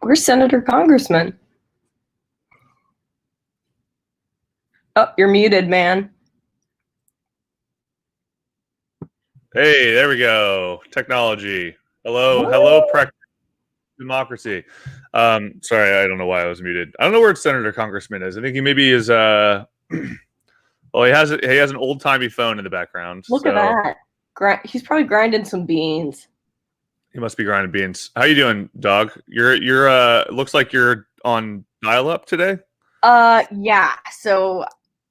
Where's Senator Congressman? Oh, you're muted, man. Hey, there we go. Technology. Hello, democracy. Sorry, I don't know why I was muted. I don't know where Senator Congressman is. I think he maybe is. Well, he has an old timey phone in the background. Look at that. He's probably grinding some beans. He must be grinding beans. How you doing, dog? You're looks like you're on dial-up today. Yeah. So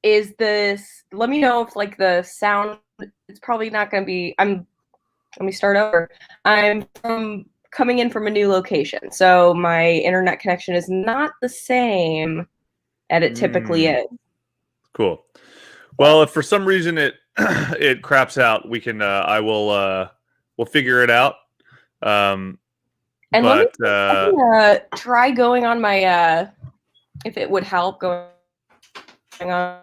is this? Let me know if like the sound. It's probably not going to be. Let me start over. I'm coming in from a new location, so my internet connection is not the same as it typically is. Cool. Well, if for some reason it it craps out, we can. We'll figure it out. And but I'm gonna try going on my if it would help going on.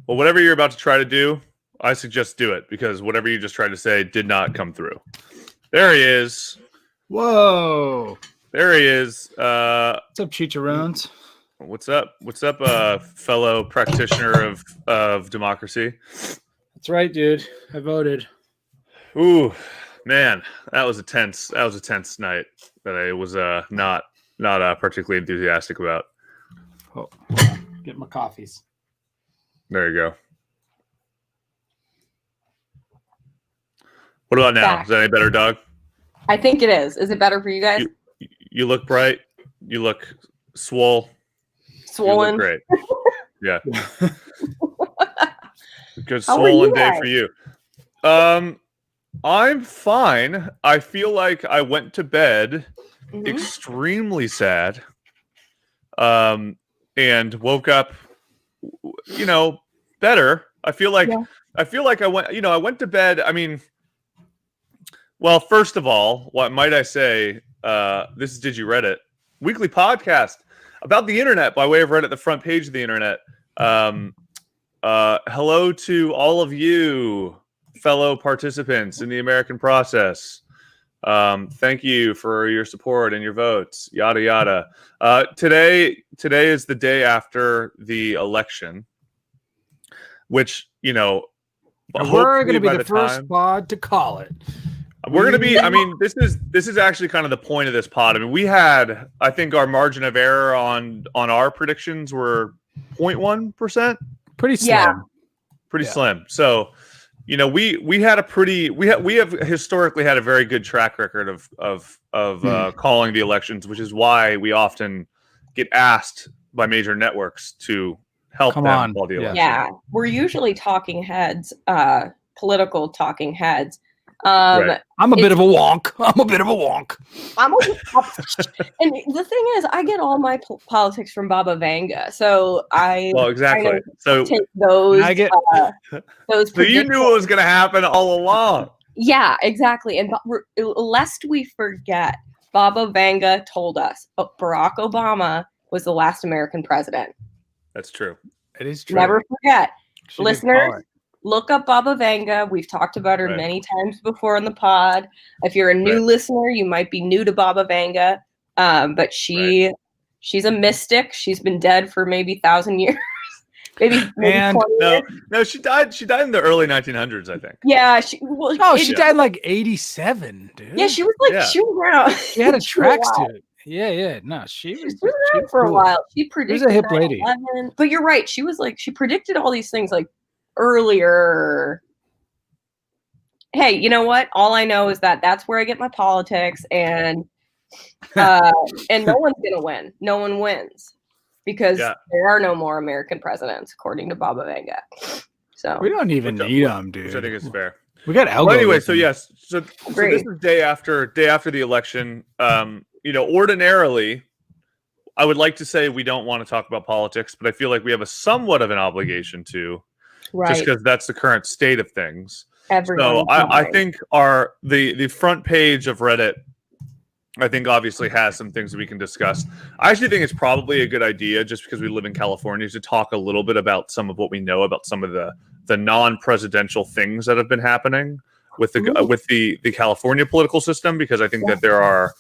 Well, whatever you're about to try to do, I suggest do it, because whatever you just tried to say did not come through. There he is. Whoa. There he is. What's up, chicharrones? What's up? What's up, fellow practitioner of democracy? That's right, dude. I voted. Ooh, man, that was a tense night that I was not particularly enthusiastic about. Oh, get my coffees. There you go. What about now? Back. Is that any better, dog? I think it is. Is it better for you guys? You look bright. You look swollen. You look great. Yeah. Good swollen day for you. I'm fine. I feel like I went to bed extremely sad. And woke up, better. I feel like I went to bed. I mean, well, first of all, what might I say? This is Did You Reddit? Weekly podcast about the internet by way of Reddit, the front page of the internet. Hello to all of you fellow participants in the American process. Thank you for your support and your votes, yada yada. Today is the day after the election, which we're going to be the first pod to call it. We're going to be. I mean, this is actually kind of the point of this pod. I mean, we had, I think, our margin of error on our predictions were 0.1%. Pretty slim. Pretty slim. So, we had we have historically had a very good track record of calling the elections, which is why we often get asked by major networks to help them call the election. Yeah, we're usually talking heads, political talking heads. Right. I'm a bit of a wonk. And the thing is, I get all my politics from Baba Vanga, so exactly. So take those. I get those. So you knew what was going to happen all along. Yeah, exactly. And lest we forget, Baba Vanga told us Barack Obama was the last American president. That's true. It is true. Never forget, listeners. Look up Baba Vanga. We've talked about her many times before on the pod. If you're a new listener, you might be new to Baba Vanga, but she's a mystic. She's been dead for maybe 1,000 years. maybe 20 years. No, she died in the early 1900s, I think. Yeah, she died like 87, dude. Yeah, she was like she was around. She had a tracksuit. Yeah. No, she was around for a while. She predicted. She was a hip lady. But you're right. She was like she predicted all these things like earlier. Hey, you know what? All I know is that that's where I get my politics, and no one's gonna win. No one wins because there are no more American presidents, according to Baba Vanga. So we don't even need them, dude. Which I think is fair. We got algorithms. Well, anyway, so yes, so this is day after the election. Ordinarily, I would like to say we don't want to talk about politics, but I feel like we have a somewhat of an obligation to. Just because that's the current state of things. So I think the front page of Reddit, I think obviously has some things that we can discuss. I actually think it's probably a good idea, just because we live in California, to talk a little bit about some of what we know about some of the non-presidential things that have been happening with the California political system, because I think that there are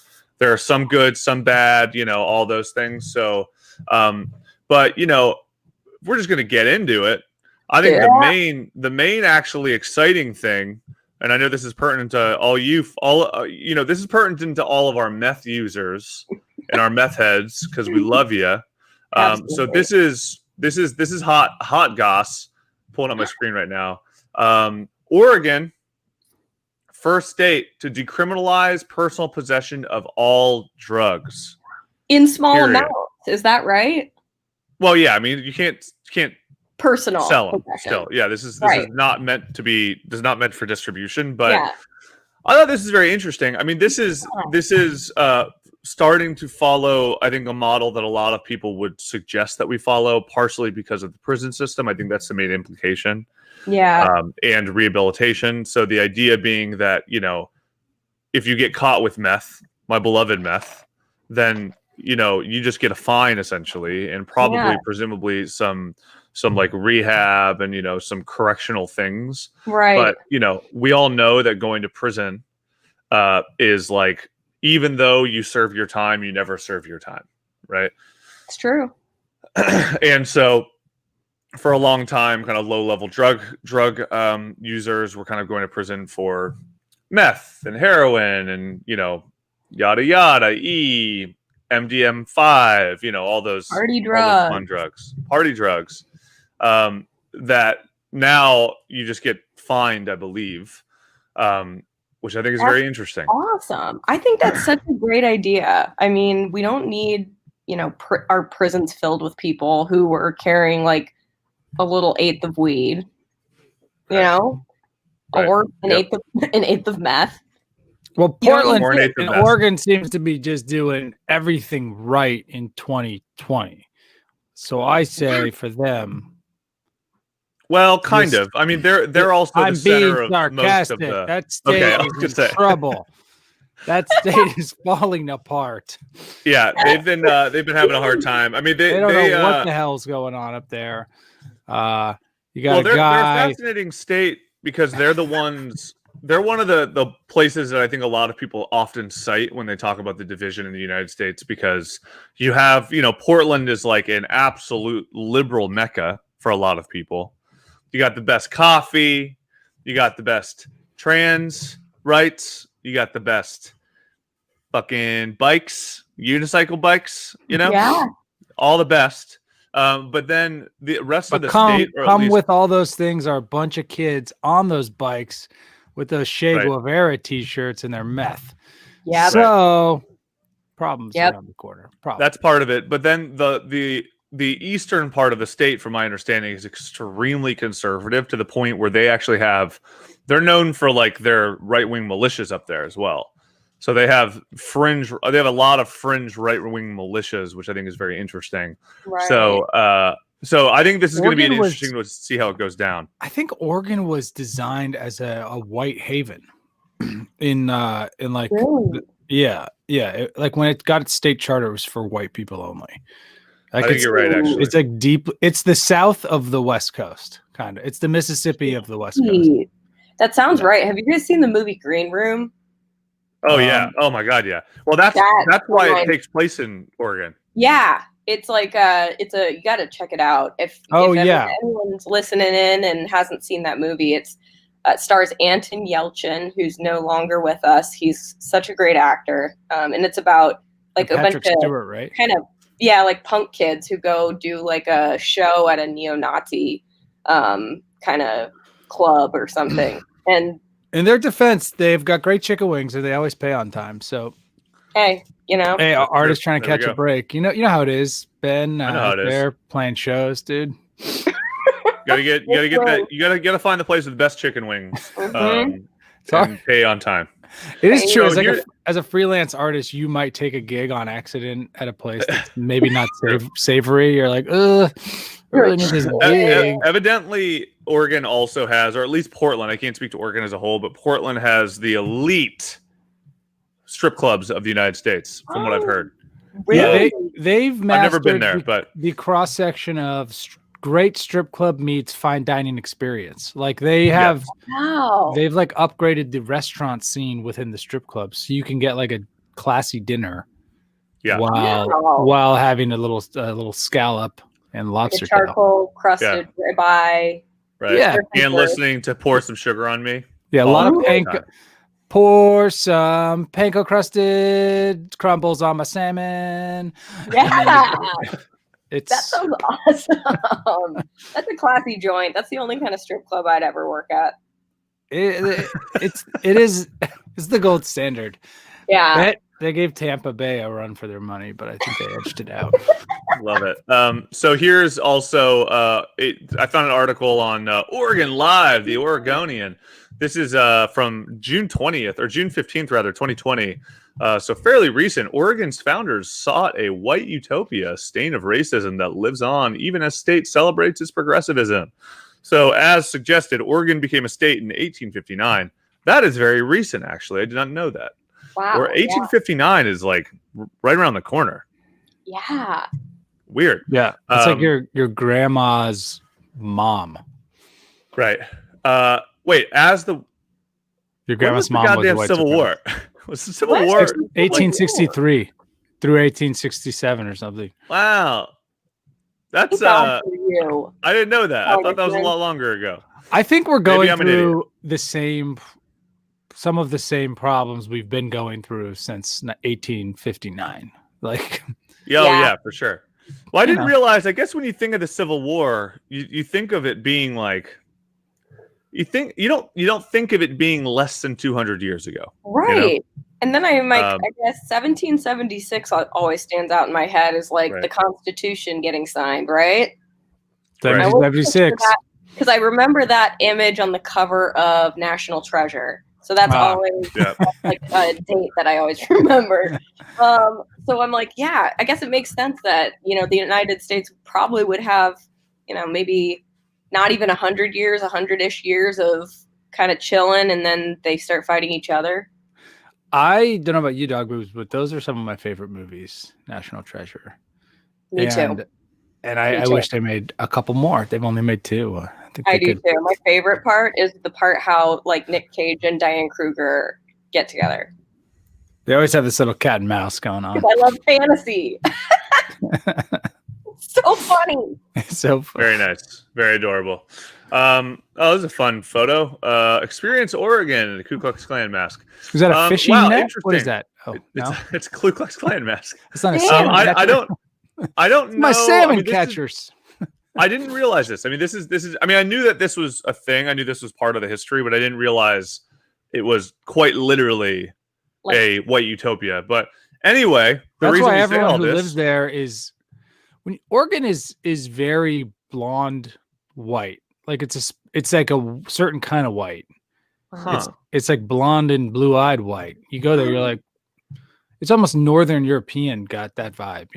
some good, some bad, all those things. So, but we're just going to get into it. I think the main actually exciting thing, and I know this is pertinent to this is pertinent to all of our meth users and our meth heads, because we love you. So this is hot goss. Pulling up my screen right now. Oregon, first state to decriminalize personal possession of all drugs in small amounts. Is that right? Well, yeah. I mean, you can't personal sell them possession. still. Yeah, this is not meant for distribution. But I thought this is very interesting. I mean, this is starting to follow, I think, a model that a lot of people would suggest that we follow, partially because of the prison system. I think that's the main implication. Yeah. And rehabilitation. So the idea being that, if you get caught with meth, my beloved meth, then, you just get a fine essentially, and probably presumably some like rehab and, some correctional things. Right. But, we all know that going to prison is like, even though you serve your time, you never serve your time. Right. It's true. And so for a long time, kind of low-level drug users were kind of going to prison for meth and heroin and, yada, yada, MDM5, all those party fun drugs, that now you just get fined, I believe, which I think is very interesting. Awesome. I think that's such a great idea. I mean, we don't need, our prisons filled with people who were carrying like a little eighth of weed, or an eighth of meth. Well, Portland and Oregon seems to be just doing everything right in 2020. So I say for them. Well, kind of. I mean, they're also the center of most of the. That state is in trouble. That state is falling apart. Yeah, they've been having a hard time. I mean, they don't know what the hell's going on up there. You got a guy. They're a fascinating state because they're the ones. They're one of the places that I think a lot of people often cite when they talk about the division in the United States, because you have, Portland is like an absolute liberal mecca for a lot of people. You got the best coffee, you got the best trans rights, you got the best fucking bikes, unicycle bikes, all the best. But then the rest of the state, with all those things, are a bunch of kids on those bikes with those Che Guevara t-shirts and their meth. Yeah. So problems around the corner. That's part of it. But then the eastern part of the state, from my understanding, is extremely conservative, to the point where they're known for like their right-wing militias up there as well. So they have a lot of fringe right-wing militias, which I think is very interesting. Right. So I think this is going to be interesting to see how it goes down. I think Oregon was designed as a white haven in like, like when it got its state charter, it was for white people only. Like, I think you're right, actually. It's like it's the south of the West Coast, kind of. It's the Mississippi of the West Coast. That sounds right. Have you guys seen the movie Green Room? Oh yeah. Oh my God. Yeah. Well, that's why it takes place in Oregon. Yeah. It's like you got to check it out. If anyone's listening in and hasn't seen that movie, it stars Anton Yelchin, who's no longer with us. He's such a great actor. And it's about like a bunch of Stewart, kind of like punk kids who go do like a show at a neo-Nazi kind of club or something. And in their defense, they've got great chicken wings and they always pay on time. So hey, artists trying to catch a break. You know how it is, Ben. I know how it is. They're playing shows, dude. You gotta find the place with the best chicken wings. And pay on time. It is true. As a freelance artist, you might take a gig on accident at a place that's maybe not savory. You're like, ugh, I really need this gig. Evidently, Oregon also has, or at least Portland. I can't speak to Oregon as a whole, but Portland has the elite strip clubs of the United States, from what I've heard. Really? Yeah, they've mastered I've never been there, but the cross section of great strip club meets fine dining experience. Like they have, they've like upgraded the restaurant scene within the strip club, so you can get like a classy dinner, while having a little scallop and lobster like a charcoal crusted ribeye. Right. Yeah, and listening to Pour Some Sugar on Me. Yeah, a lot of panko. Pour some panko crusted crumbles on my salmon. Yeah. That sounds awesome. That's a classy joint. That's the only kind of strip club I'd ever work at. It's the gold standard. Yeah. They gave Tampa Bay a run for their money, but I think they edged it out. Love it. So here's also I found an article on Oregon Live, the Oregonian. This is from June 20th or June 15th, rather, 2020. So fairly recent. Oregon's founders sought a white utopia, a stain of racism that lives on even as state celebrates its progressivism. So as suggested, Oregon became a state in 1859. That is very recent, actually. I did not know that. Wow. Or 1859 is like right around the corner. Yeah. Weird. Yeah. It's like your grandma's mom. Right. Wait, your grandma's mom was the goddamn Civil War. Was the Civil War 1863 through 1867 or something? Wow. That's I didn't know that. I thought that was a lot longer ago. I think we're going through some of the same problems we've been going through since 1859. Like yeah, for sure. Well, I didn't realize, I guess when you think of the Civil War, you think of it being like you don't think of it being less than 200 years ago. Right. You know? And then I guess 1776 always stands out in my head as like the Constitution getting signed, right? 1776. Because I remember that image on the cover of National Treasure. So that's always like a date that I always remember. So I'm like, yeah, I guess it makes sense that, the United States probably would have, maybe not even 100 years, 100-ish years of kind of chilling, and then they start fighting each other. I don't know about you, dog movies, but those are some of my favorite movies. National Treasure. Me too. And I wish they made a couple more. They've only made 2. I do too. My favorite part is the part how like Nick Cage and Diane Kruger get together. They always have this little cat and mouse going on. I love fantasy. So funny. So funny. Very nice. Very adorable. This is a fun photo. Experience Oregon, the Ku Klux Klan mask. Is that a fishing net? What is that? Oh, it's a Ku Klux Klan mask. It's not a salmon catcher. I don't know. My salmon catchers. I didn't realize this. I mean, this is. I mean, I knew that this was a thing. I knew this was part of the history, but I didn't realize it was quite literally a white utopia. But anyway, that's why everyone who lives there is. When Oregon is very blonde white, like it's like a certain kind of white. It's like blonde and blue-eyed white. You go there, you're like, it's almost Northern European. Got that vibe,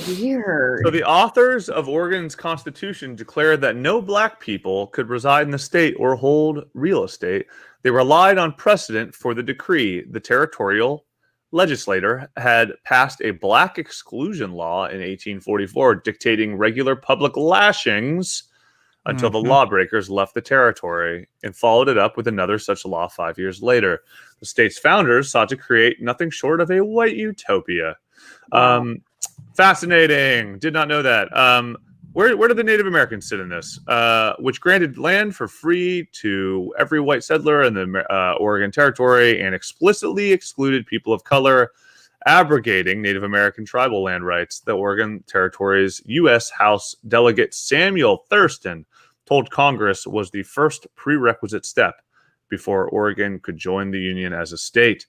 Weird. So the authors of Oregon's Constitution declared that no black people could reside in the state or hold real estate. They relied on precedent for the decree. The territorial legislator had passed a black exclusion law in 1844, dictating regular public lashings until the lawbreakers left the territory, and followed it up with another such law 5 years later. The state's founders sought to create nothing short of a white utopia. Wow. Fascinating. Did not know that. Where did the Native Americans sit in this? Which granted land for free to every white settler in the Oregon Territory and explicitly excluded people of color, abrogating Native American tribal land rights. The Oregon Territory's U.S. House Delegate Samuel Thurston told Congress was the first prerequisite step before Oregon could join the Union as a state.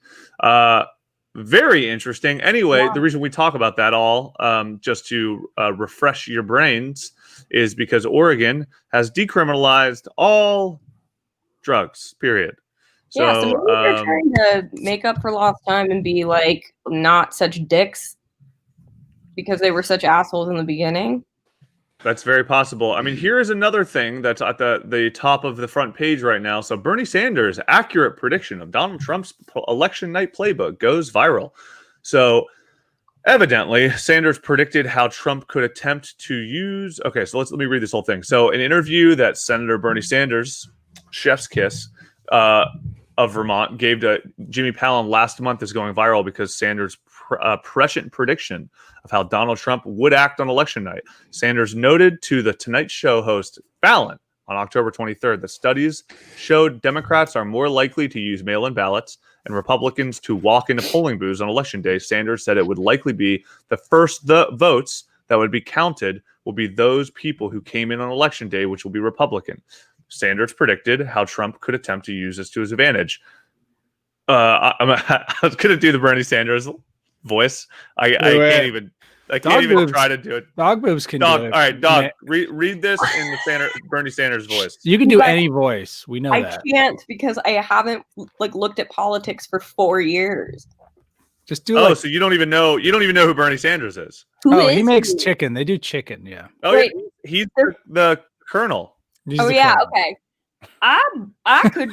Very interesting. Anyway, the reason we talk about that all, just to refresh your brains, is because Oregon has decriminalized all drugs, period. So maybe they're trying to make up for lost time and be like not such dicks because they were such assholes in the beginning. That's very possible. I mean, here is another thing that's at the top of the front page right now. So Bernie Sanders' accurate prediction of Donald Trump's election night playbook goes viral. So Evidently, Sanders predicted how Trump could attempt to use. Okay, so let me read this whole thing. So, an interview that Senator Bernie Sanders, chef's kiss, of Vermont, gave to Jimmy Fallon last month is going viral because Sanders' prescient prediction of how Donald Trump would act on election night. Sanders noted to the Tonight Show host Fallon on October 23rd that studies showed Democrats are more likely to use mail-in ballots and Republicans to walk into polling booths on Election Day. Sanders said it would likely be the votes that would be counted will be those people who came in on Election Day, which will be Republican. Sanders predicted how Trump could attempt to use this to his advantage. I was going to do the Bernie Sanders voice. I can't even try to do it. Dog boobs can do it. All right, dog. Read this in the Bernie Sanders voice. You can do any voice. We know that. I can't because I haven't looked at politics for 4 years. Just do. So you don't even know who Bernie Sanders is. He makes chicken. They do chicken. Yeah. Oh, wait, he's the colonel. He's the colonel. Okay. I could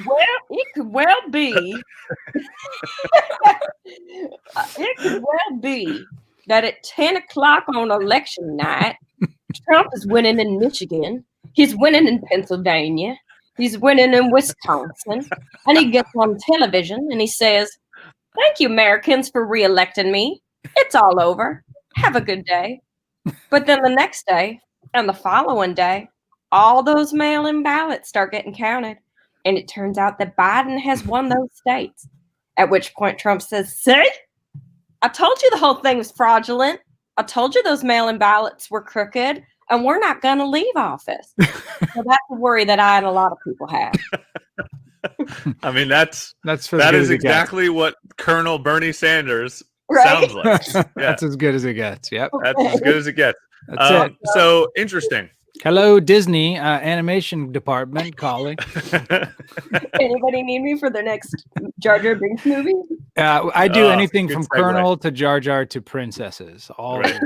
it could well be it could well be that at 10 o'clock on election night, Trump is winning in Michigan, he's winning in Pennsylvania, he's winning in Wisconsin, and he gets on television and he says, "Thank you, Americans, for reelecting me. It's all over. Have a good day." But then the next day and the following day, all those mail-in ballots start getting counted, and it turns out that Biden has won those states. At which point Trump says, "See? I told you the whole thing was fraudulent. I told you those mail-in ballots were crooked, and we're not going to leave office." So that's a worry that I and a lot of people have. I mean, that is exactly what Colonel Bernie Sanders sounds like. Yeah. That's as good as it gets. Yep. That's as good as it gets. That's it. So interesting. Hello, Disney animation department calling. Anybody need me for the next Jar Jar Binks movie? I do anything from Colonel to Jar Jar to princesses. All right.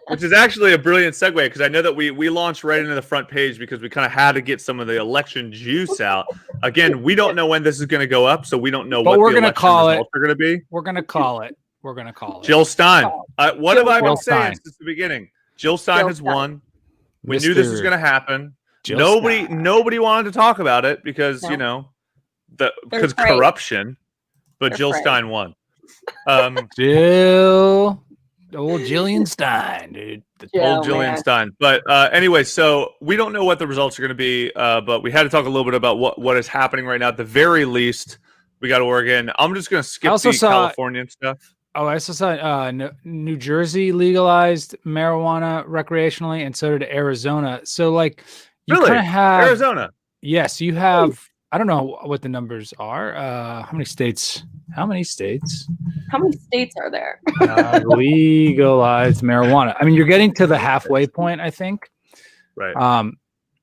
Which is actually a brilliant segue because I know that we launched right into the front page because we kind of had to get some of the election juice out. Again, we don't know when this is going to go up, so we don't know what the election results are going to be. We're going to call it. Jill Stein. What have I been saying since the beginning? Jill Stein has won. We knew this was going to happen. Nobody wanted to talk about it because because corruption. But Jill Stein won. Jillian Stein, dude. Jillian Stein. But anyway, so we don't know what the results are going to be, but we had to talk a little bit about what is happening right now. At the very least, we got Oregon. I'm just going to skip the Californian stuff. Oh, I also saw New Jersey legalized marijuana recreationally, and so did Arizona. So, you kind of have Arizona. Yes, you have. I don't know what the numbers are. How many states? How many states are there? Legalized marijuana. I mean, you're getting to the halfway point, I think. Right.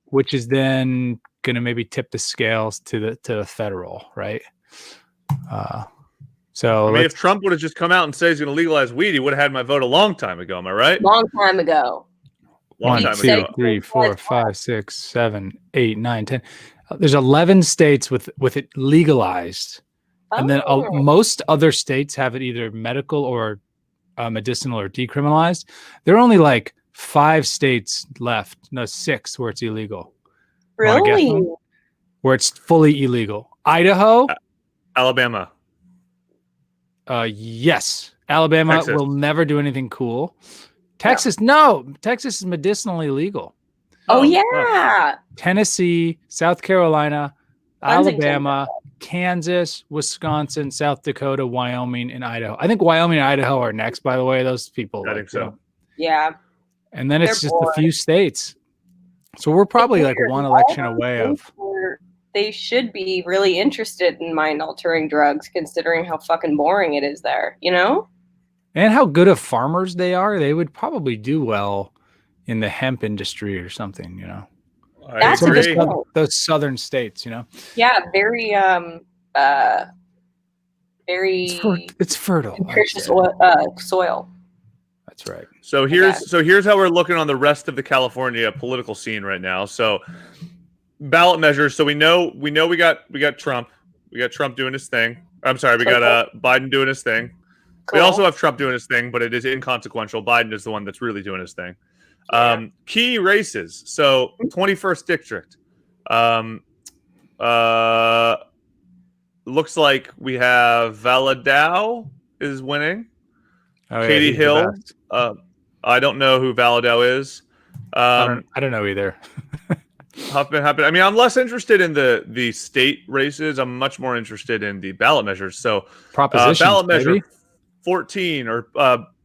Which is then going to maybe tip the scales to the federal, right? So if Trump would have just come out and said he's going to legalize weed, he would have had my vote a long time ago. Am I right? Long time ago. 1, 2, 3, 4, 5, 6, 7, 8, 9, 10. There's 11 states with it legalized, and then most other states have it either medical or medicinal or decriminalized. There are only 5 states left, no 6 where it's illegal. Really? Where it's fully illegal. Idaho, Alabama. Yes, Alabama Texas. will never do anything cool. Texas, no. Texas is medicinally legal. Oh yeah. Tennessee, South Carolina, Alabama, Kansas, Wisconsin, South Dakota, Wyoming, and Idaho. I think Wyoming and Idaho are next, by the way. Those people. I think so. Yeah. And then it's just a few states. So we're probably one election away of. They should be really interested in mind-altering drugs, considering how fucking boring it is there, And how good of farmers they are. They would probably do well in the hemp industry or something, That's those southern states, Yeah, very it's fertile. Nutritious soil. That's right. So here's how we're looking on the rest of the California political scene right now. So ballot measures. So we know we got Trump. We got Trump doing his thing. I'm sorry, we got Biden doing his thing. We also have Trump doing his thing, but it is inconsequential. Biden is the one that's really doing his thing. Yeah. Key races. So 21st district. Looks like we have Valadao is winning. Oh, Katie yeah, Hill. I don't know who Valadao is. I don't know either. Huffman. I mean, I'm less interested in the state races. I'm much more interested in the ballot measures. So ballot measure 14 or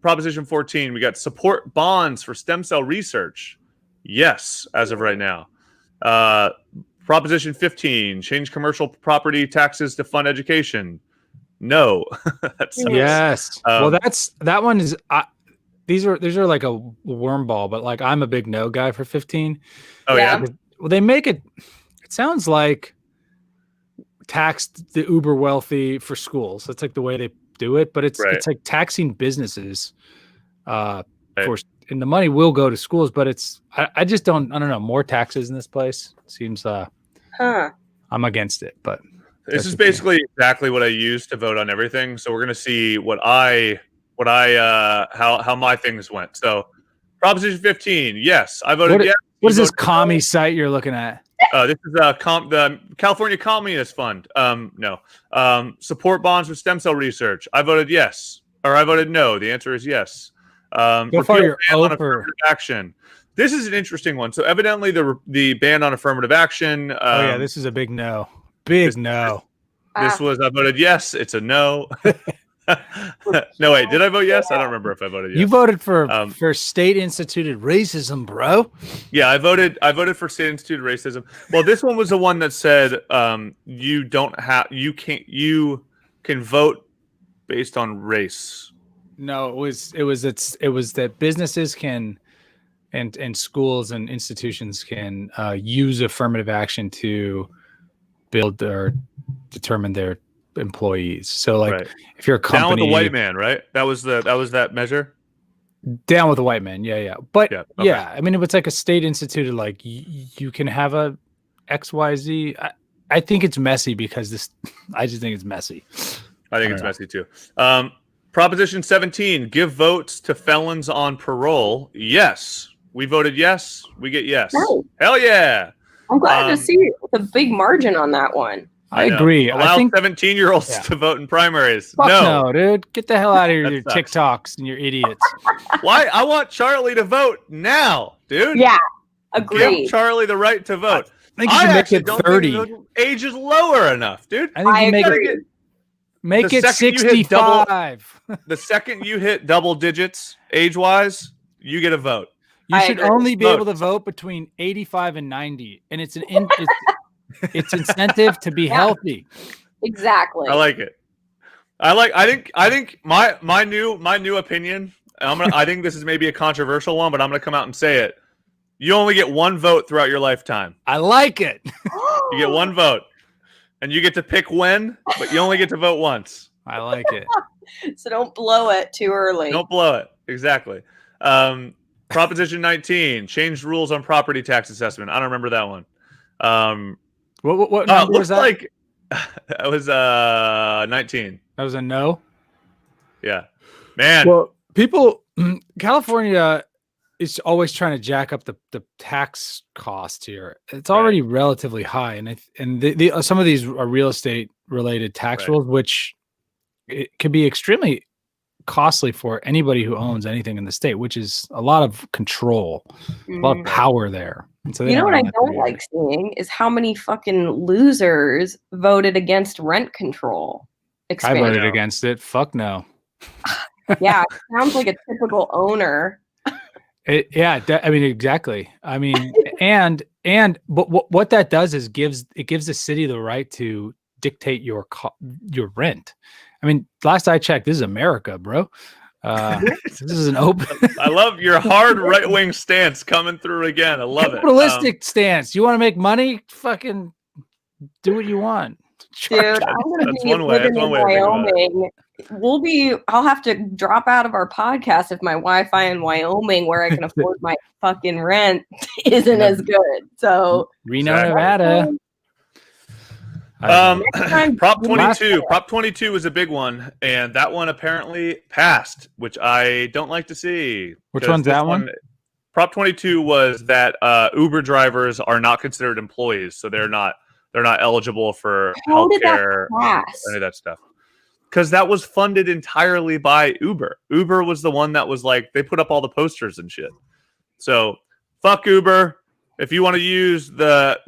Proposition 14. We got support bonds for stem cell research. Yes, as of right now. Proposition 15, change commercial property taxes to fund education. No. Yes. Well, that one is. These are like a worm ball, but like I'm a big no guy for 15. Oh yeah. Well, they make it. It sounds like tax the uber wealthy for schools. That's like the way they do it, but it's like taxing businesses. And the money will go to schools, but I just don't. I don't know. More taxes in this place seems. I'm against it, but this is basically exactly what I use to vote on everything. So we're gonna see how my things went. So Proposition 15, yes, I voted yes. What is this commie site you're looking at? This is the California Communist Fund. No. Support bonds for stem cell research. I voted yes, or I voted no. The answer is yes. Go for your ban on affirmative action. This is an interesting one. So evidently the ban on affirmative action. This is a big no. Big no. This was I voted yes. It's a no. No, wait. Did I vote yes? I don't remember if I voted yes. You voted for state instituted racism, bro. Yeah, I voted for state instituted racism. Well, this one was the one that said you can vote based on race. No, it was that businesses can and schools and institutions can use affirmative action to build or determine their employees. So like if you're a company, down with the white man, right? That was that measure. Down with the white man, yeah. But I mean, if it's like a state instituted, like you can have a XYZ. I think it's messy because I just think it's messy. I think it's messy too. Proposition 17: give votes to felons on parole. Yes, we voted yes. We get yes. Nice. Hell yeah! I'm glad to see the big margin on that one. I agree. Allow 17-year-olds to vote in primaries. Fuck no, dude. Get the hell out of here, your TikToks and your idiots. Why? I want Charlie to vote now, dude. Yeah, agreed. Give Charlie the right to vote. I think you should make it 30. The age is lower enough, dude. I think you make it 65. The second you hit double digits age-wise, you get a vote. You should only be able to vote between 85 and 90, and it's it's incentive to be healthy. Exactly. I like it. I think my new opinion. I think this is maybe a controversial one, but I'm gonna come out and say it. You only get one vote throughout your lifetime. I like it. You get one vote, and you get to pick when, but you only get to vote once. I like it. So don't blow it too early. Don't blow it. Exactly. Proposition 19: change rules on property tax assessment. I don't remember that one. What number was that? Like that was 19. That was a no. Yeah, man. Well, California is always trying to jack up the tax cost here. It's already relatively high, and some of these are real estate related tax rules, which it can be extremely costly for anybody who owns anything in the state, which is a lot of control, a lot of power there. And so what I don't like seeing is how many fucking losers voted against rent control expansion. I voted against it. Fuck no. Yeah, it sounds like a typical owner. I mean, exactly. I mean, but what that does is gives the city the right to dictate your rent. I mean, last I checked, this is America, bro. This is an open. I love your hard right-wing stance coming through again. I love it. Capitalistic stance. You want to make money? Fucking do what you want. Dude, I'm gonna be living in Wyoming. I'll have to drop out of our podcast if my Wi-Fi in Wyoming, where I can afford my fucking rent, isn't as good. So Reno, Nevada. Prop 22. Prop 22 was a big one, and that one apparently passed, which I don't like to see. Which one's that one? Prop 22 was that Uber drivers are not considered employees, so they're not eligible for healthcare, any of that stuff. Because that was funded entirely by Uber. Uber was the one that was like, they put up all the posters and shit. So fuck Uber. If you want to use the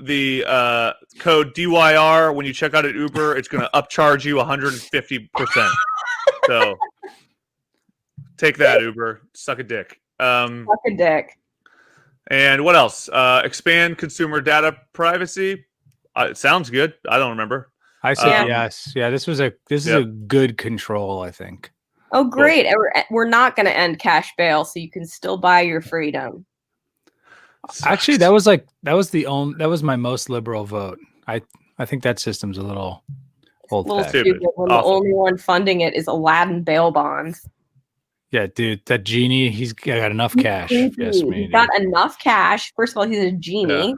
code DYR when you check out at Uber, it's going to upcharge you 150%. So take that, Uber. Suck a dick. Suck a dick. And what else? Expand consumer data privacy. It sounds good. I don't remember. I said yes. Yeah, this is a good control, I think. Oh, great. Cool. We're not going to end cash bail, so you can still buy your freedom. Actually, that was my most liberal vote. I think that system's a little stupid when the only one funding it is Aladdin bail bonds. Yeah, dude, that genie, he's got enough cash. Yes, me. He's got enough cash. First of all, he's a genie.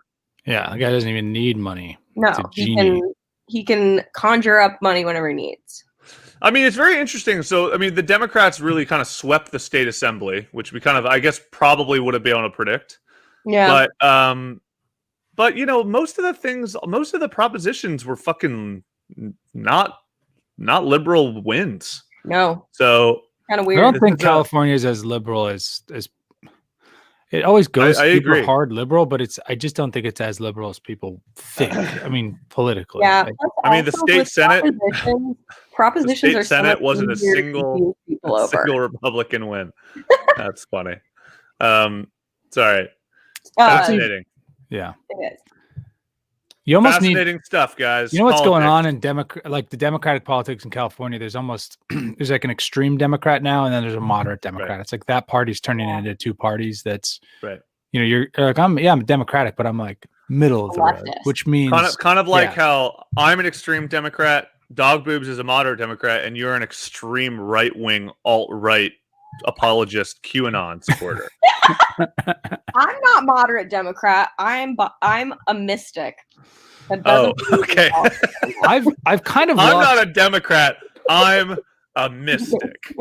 Yeah, the guy doesn't even need money. No, he can conjure up money whenever he needs. I mean, it's very interesting. So, I mean, the Democrats really kind of swept the state assembly, which we kind of, I guess, probably would have been able to predict. Yeah. But you know, most of the propositions were fucking not liberal wins. No. So kind of weird. I don't think California is as liberal as it always goes. I agree. Hard liberal, but I just don't think it's as liberal as people think. I mean, politically. Yeah. I mean, the state Senate propositions the state Senate wasn't a single Republican win. That's funny. Sorry. Fascinating. Yeah. It is. You almost fascinating stuff, guys. You know what's going on in the Democratic politics in California? There's like an extreme Democrat now, and then there's a moderate Democrat. Right. It's like that party's turning into two parties. That's right. You know, you're like I'm Democratic, but I'm like middle of the road, which means kind of like how I'm an extreme Democrat, Dog Boobs is a moderate Democrat, and you're an extreme right wing alt-right apologist QAnon supporter. I'm not moderate Democrat. I'm a mystic. Okay. I've kind of. I'm not a Democrat. I'm a mystic.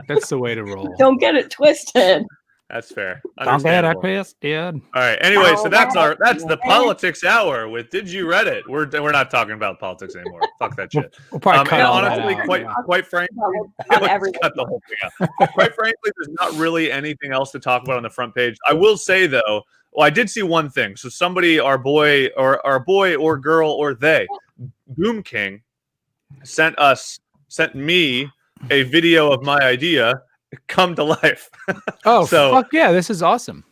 That's the way to roll. Don't get it twisted. That's fair. Don't get it twisted. All right. Anyway, so that's the politics hour with Did You Reddit? We're not talking about politics anymore. Fuck that shit. We'll probably cut all honestly, that out, quite frankly, cut the whole thing out. Quite frankly, there's not really anything else to talk about on the front page. I will say though, well, I did see one thing. So somebody, our boy or girl or they, Boom King, sent me a video of my idea come to life. Oh, so fuck yeah, this is awesome.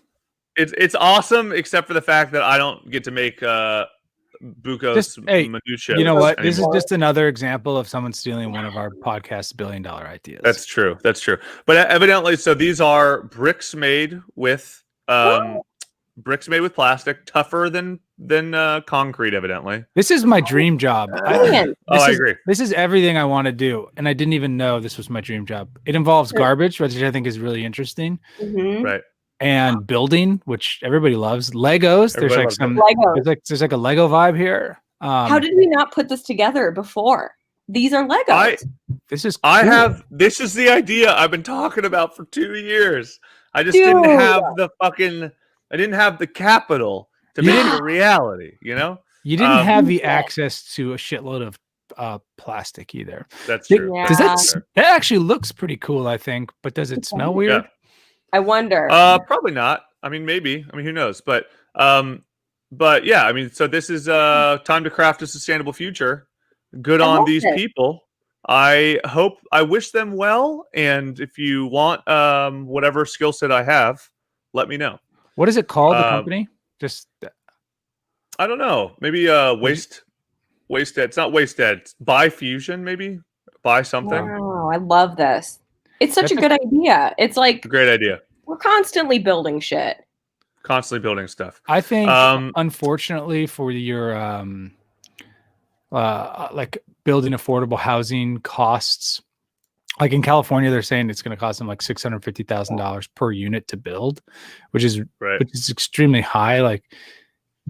It's awesome, except for the fact that I don't get to make Buko's minutia. You know what? Anymore. This is just another example of someone stealing one of our podcast's $1 billion ideas. That's true. But evidently, so these are bricks made with plastic, tougher than concrete. Evidently, this is my dream job. I agree. This is everything I want to do, and I didn't even know this was my dream job. It involves garbage, which I think is really interesting, right? And building, which everybody loves. Legos. There's like some Legos. There's like a Lego vibe here. How did we not put this together before? These are Legos. This is the idea I've been talking about for 2 years. I just didn't have I didn't have the capital to make it a reality, you know? You didn't have the access to a shitload of plastic either. That's true. Yeah. That actually looks pretty cool, I think, but does it smell weird? Yeah. I wonder. Probably not. I mean, maybe. I mean, who knows? But yeah, I mean, so this is time to craft a sustainable future. Good on these people. I wish them well, and if you want whatever skill set I have, let me know. What is it called, the company? Just I don't know. Maybe waste. It's not waste dead. It's Buy Fusion, maybe. Buy something. Wow, I love this. It's such a good idea. It's like a great idea. We're constantly building shit. Constantly building stuff. I think, unfortunately, for your like building affordable housing costs, like in California, they're saying it's going to cost them like $650,000 per unit to build, which is extremely high. Like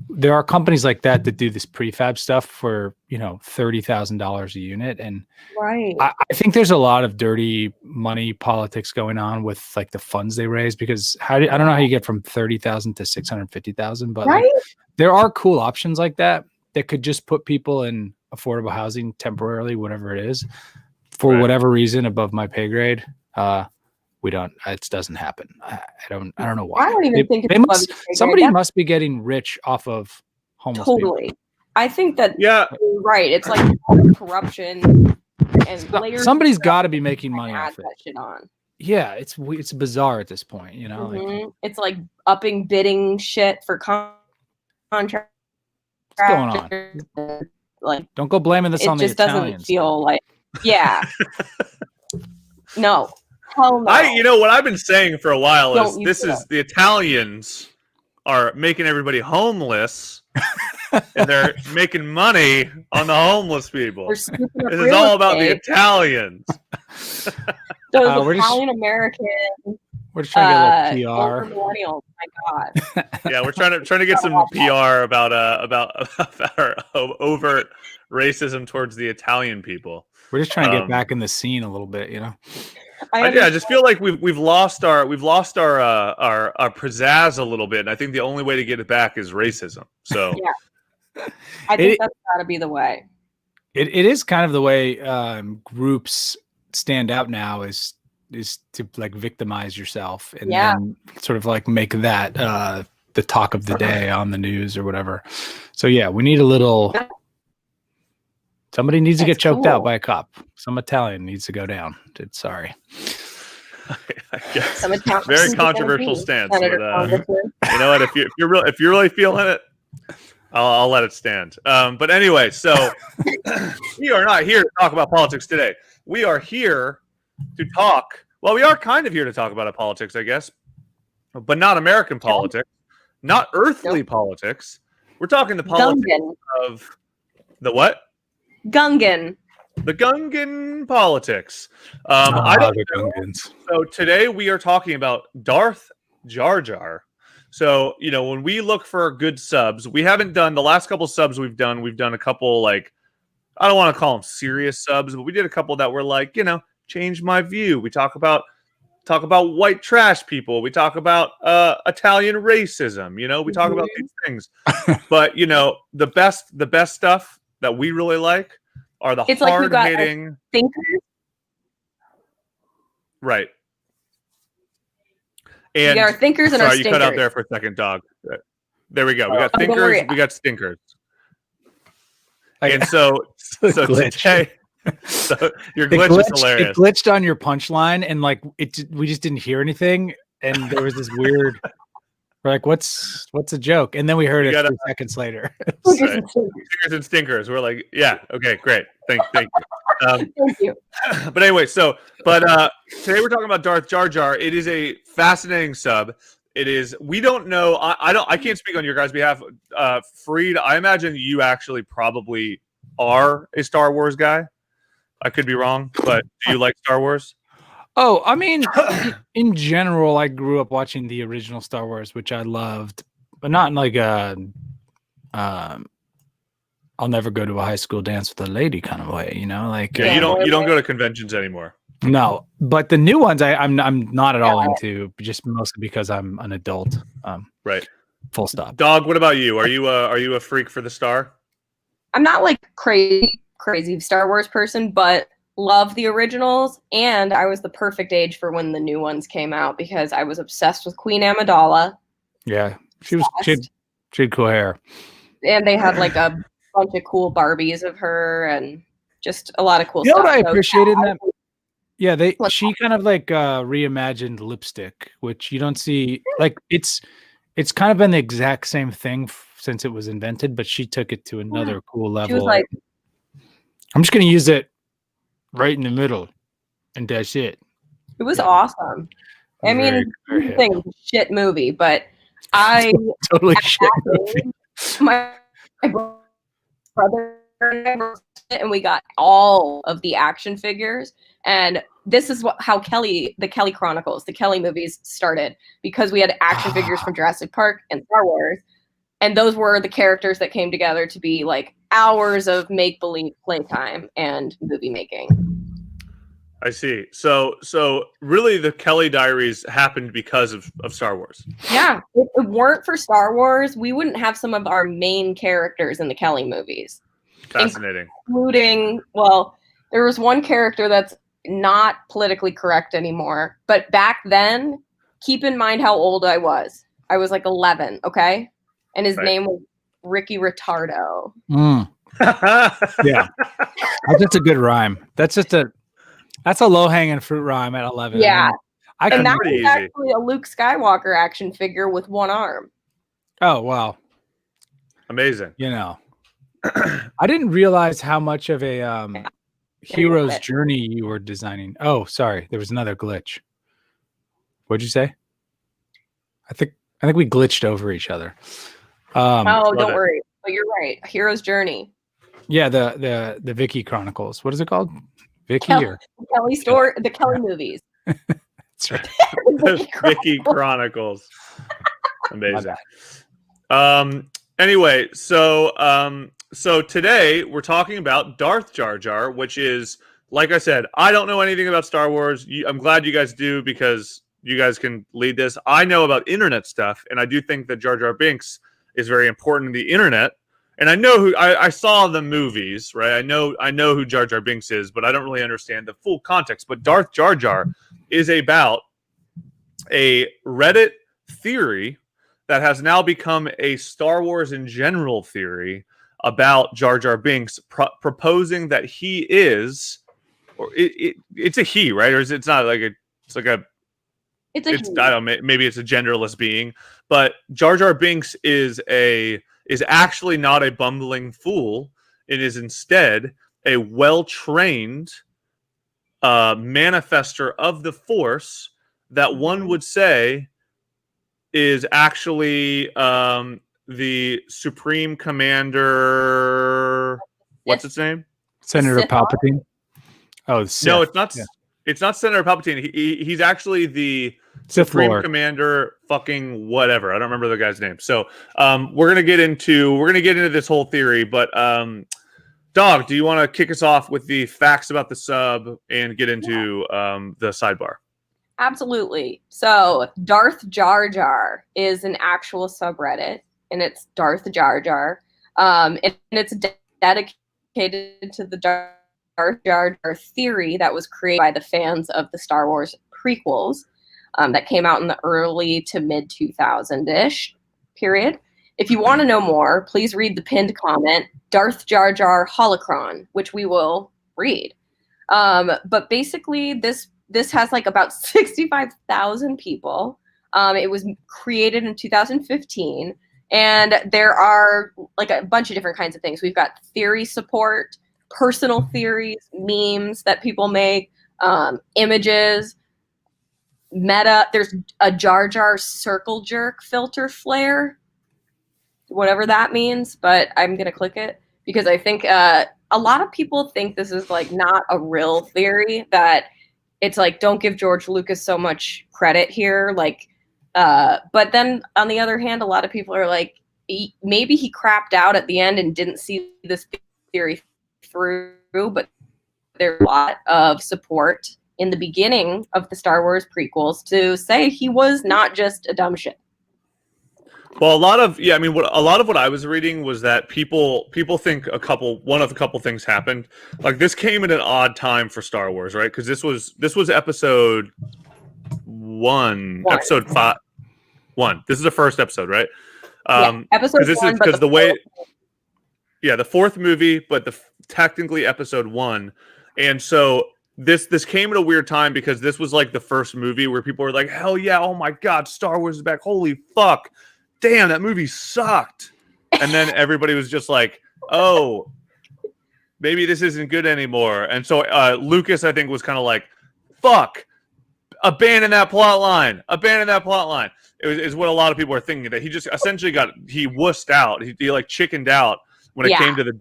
there are companies like that do this prefab stuff for, $30,000 a unit. And Right. I think there's a lot of dirty money politics going on with like the funds they raise, because I don't know how you get from 30,000 to 650,000, but Right? like there are cool options like that could just put people in affordable housing temporarily, whatever it is, for whatever reason above my pay grade. It doesn't happen. I don't know why. I don't even think it's somebody must be getting rich off of homeless people. I think that you're right. It's like corruption and somebody's got to be making money off that shit on. Yeah, it's bizarre at this point, like, it's like upping bidding shit for contract. What's going on? Like, don't go blaming this on the Italians. It just doesn't feel like, no. Hell no. What I've been saying for a while is the Italians are making everybody homeless and they're making money on the homeless people. This is all about the Italians. Those Italian Americans. We're just trying to get a little PR. Millennials, my God. Yeah, we're trying to get some PR about our overt racism towards the Italian people. We're just trying to get back in the scene a little bit, I just feel like we've lost our pizzazz a little bit, and I think the only way to get it back is racism. So I think that's got to be the way. It is kind of the way groups stand out now is to like victimize yourself and then sort of like make that the talk of the day on the news or whatever. So we need a little. Somebody needs to get choked out by a cop. Some Italian needs to go down. Sorry. I guess. Very controversial stance. But, you know what? If you're really feeling it, I'll let it stand. But anyway, so we are not here to talk about politics today. We are here to talk. Well, we are kind of here to talk about politics, I guess, but not American politics, not earthly politics. We're talking the politics of the what? Gungan. The Gungan politics. I don't know. Gungans. So today we are talking about darthjarjar. So, when we look for good subs, we haven't done the last couple subs we've done a couple, like, I don't want to call them serious subs, but we did a couple that were like, change my view. We talk about white trash people. We talk about Italian racism. We talk about these things. But, the best stuff that we really like are the hard-hitting thinkers. Right. And we got our thinkers and our stinkers. You cut out there for a second, dog. There we go. We got thinkers, we got stinkers. And so today, your glitch is hilarious. It glitched on your punchline, and like we just didn't hear anything, and there was this weird. We're like, what's a joke? And then we heard it 3 seconds later. Stinkers and stinkers. We're like, yeah, okay, great. Thank you. Thank you. But anyway, today we're talking about darthjarjar. It is a fascinating sub. It is. We don't know. I can't speak on your guys' behalf. Freed, I imagine you actually probably are a Star Wars guy. I could be wrong, but do you like Star Wars? Oh, I mean, in general, I grew up watching the original Star Wars, which I loved, but not in like a I'll never go to a high school dance with a lady kind of way, you don't go to conventions anymore. No, but the new ones I'm not at all into, just mostly because I'm an adult. Right. Full stop. Dog, what about you? Are you a freak for the Star? I'm not like crazy Star Wars person, but love the originals, and I was the perfect age for when the new ones came out because I was obsessed with Queen Amidala. Yeah, she had cool hair, and they had like a bunch of cool Barbies of her, and just a lot of cool stuff. What I appreciated in that. Yeah, she kind of like reimagined lipstick, which you don't see. Like it's kind of been the exact same thing since it was invented, but she took it to another cool level. She was like, I'm just gonna use it right in the middle, and that's it. It was awesome. I mean, shit movie, but I totally shit movie. My brother and we got all of the action figures, and this is how the Kelly Chronicles, the Kelly movies started, because we had action figures from Jurassic Park and Star Wars, and those were the characters that came together to be like hours of make-believe playtime and movie making. I see. So really the Kelly Diaries happened because of Star Wars. Yeah. If it weren't for Star Wars, we wouldn't have some of our main characters in the Kelly movies. Fascinating. Including, well, there was one character that's not politically correct anymore, but back then, keep in mind how old I was. I was like 11, okay? And his name was Ricky Retardo. Yeah. That's just a good rhyme. That's a low-hanging fruit rhyme at 11. Yeah. And that was actually a Luke Skywalker action figure with one arm. Oh, wow. Amazing. You know, I didn't realize how much of a hero's journey you were designing. Oh, sorry. There was another glitch. What'd you say? I think we glitched over each other. Don't worry. But you're right. Hero's journey. Yeah, the Vicky Chronicles. What is it called? Vicky or Kelly story? The Kelly movies. That's right. The Vicky Chronicles. Amazing. Anyway, so today we're talking about Darth Jar Jar, which is, like I said, I don't know anything about Star Wars. I'm glad you guys do, because you guys can lead this. I know about internet stuff, and I do think that Jar Jar Binks is very important in the internet. And I know I saw the movies, right? I know who Jar Jar Binks is, but I don't really understand the full context. But Darth Jar Jar is about a Reddit theory that has now become a Star Wars in general theory about Jar Jar Binks, proposing that he is, or it's a he, right? Or it's not like it's I don't know, maybe it's a genderless being, but Jar Jar Binks is actually not a bumbling fool. It is instead a well-trained manifester of the Force that one would say is actually the Supreme Commander. What's its name? Senator Palpatine. Oh, no, it's not. Yeah. It's not Senator Palpatine. He's actually the Supreme Commander, fucking whatever. I don't remember the guy's name. So we're gonna get into this whole theory. But Dog, do you want to kick us off with the facts about the sub and get into the sidebar? Absolutely. So Darth Jar Jar is an actual subreddit, and it's Darth Jar Jar, and it's dedicated to the Darth Jar Jar theory that was created by the fans of the Star Wars prequels that came out in the early to mid 2000-ish period. If you want to know more, please read the pinned comment, Darth Jar Jar Holocron, which we will read. But basically, this has like about 65,000 people. It was created in 2015, and there are like a bunch of different kinds of things. We've got theory support, personal theories, memes that people make, images, meta. There's a Jar Jar circle jerk filter flare, whatever that means, but I'm going to click it because I think a lot of people think this is like not a real theory, that it's like, don't give George Lucas so much credit here. Like, but then on the other hand, a lot of people are like, maybe he crapped out at the end and didn't see this theory through, but there's a lot of support in the beginning of the Star Wars prequels to say he was not just a dumb shit. Well, a lot of what I was reading was that people think one of a couple things happened. Like, this came at an odd time for Star Wars, right? Because this was episode one, episode 5. This is the first episode, right? Episode one, because the way, the fourth movie, but technically episode 1, and so this came at a weird time because this was like the first movie where people were like, hell yeah, oh my god, Star Wars is back, holy fuck. Damn, that movie sucked. And then everybody was just like, oh, maybe this isn't good anymore. And so Lucas, I think, was kind of like, fuck, abandon that plot line. Is what a lot of people are thinking, that he just essentially he wussed out. He like chickened out when it came to the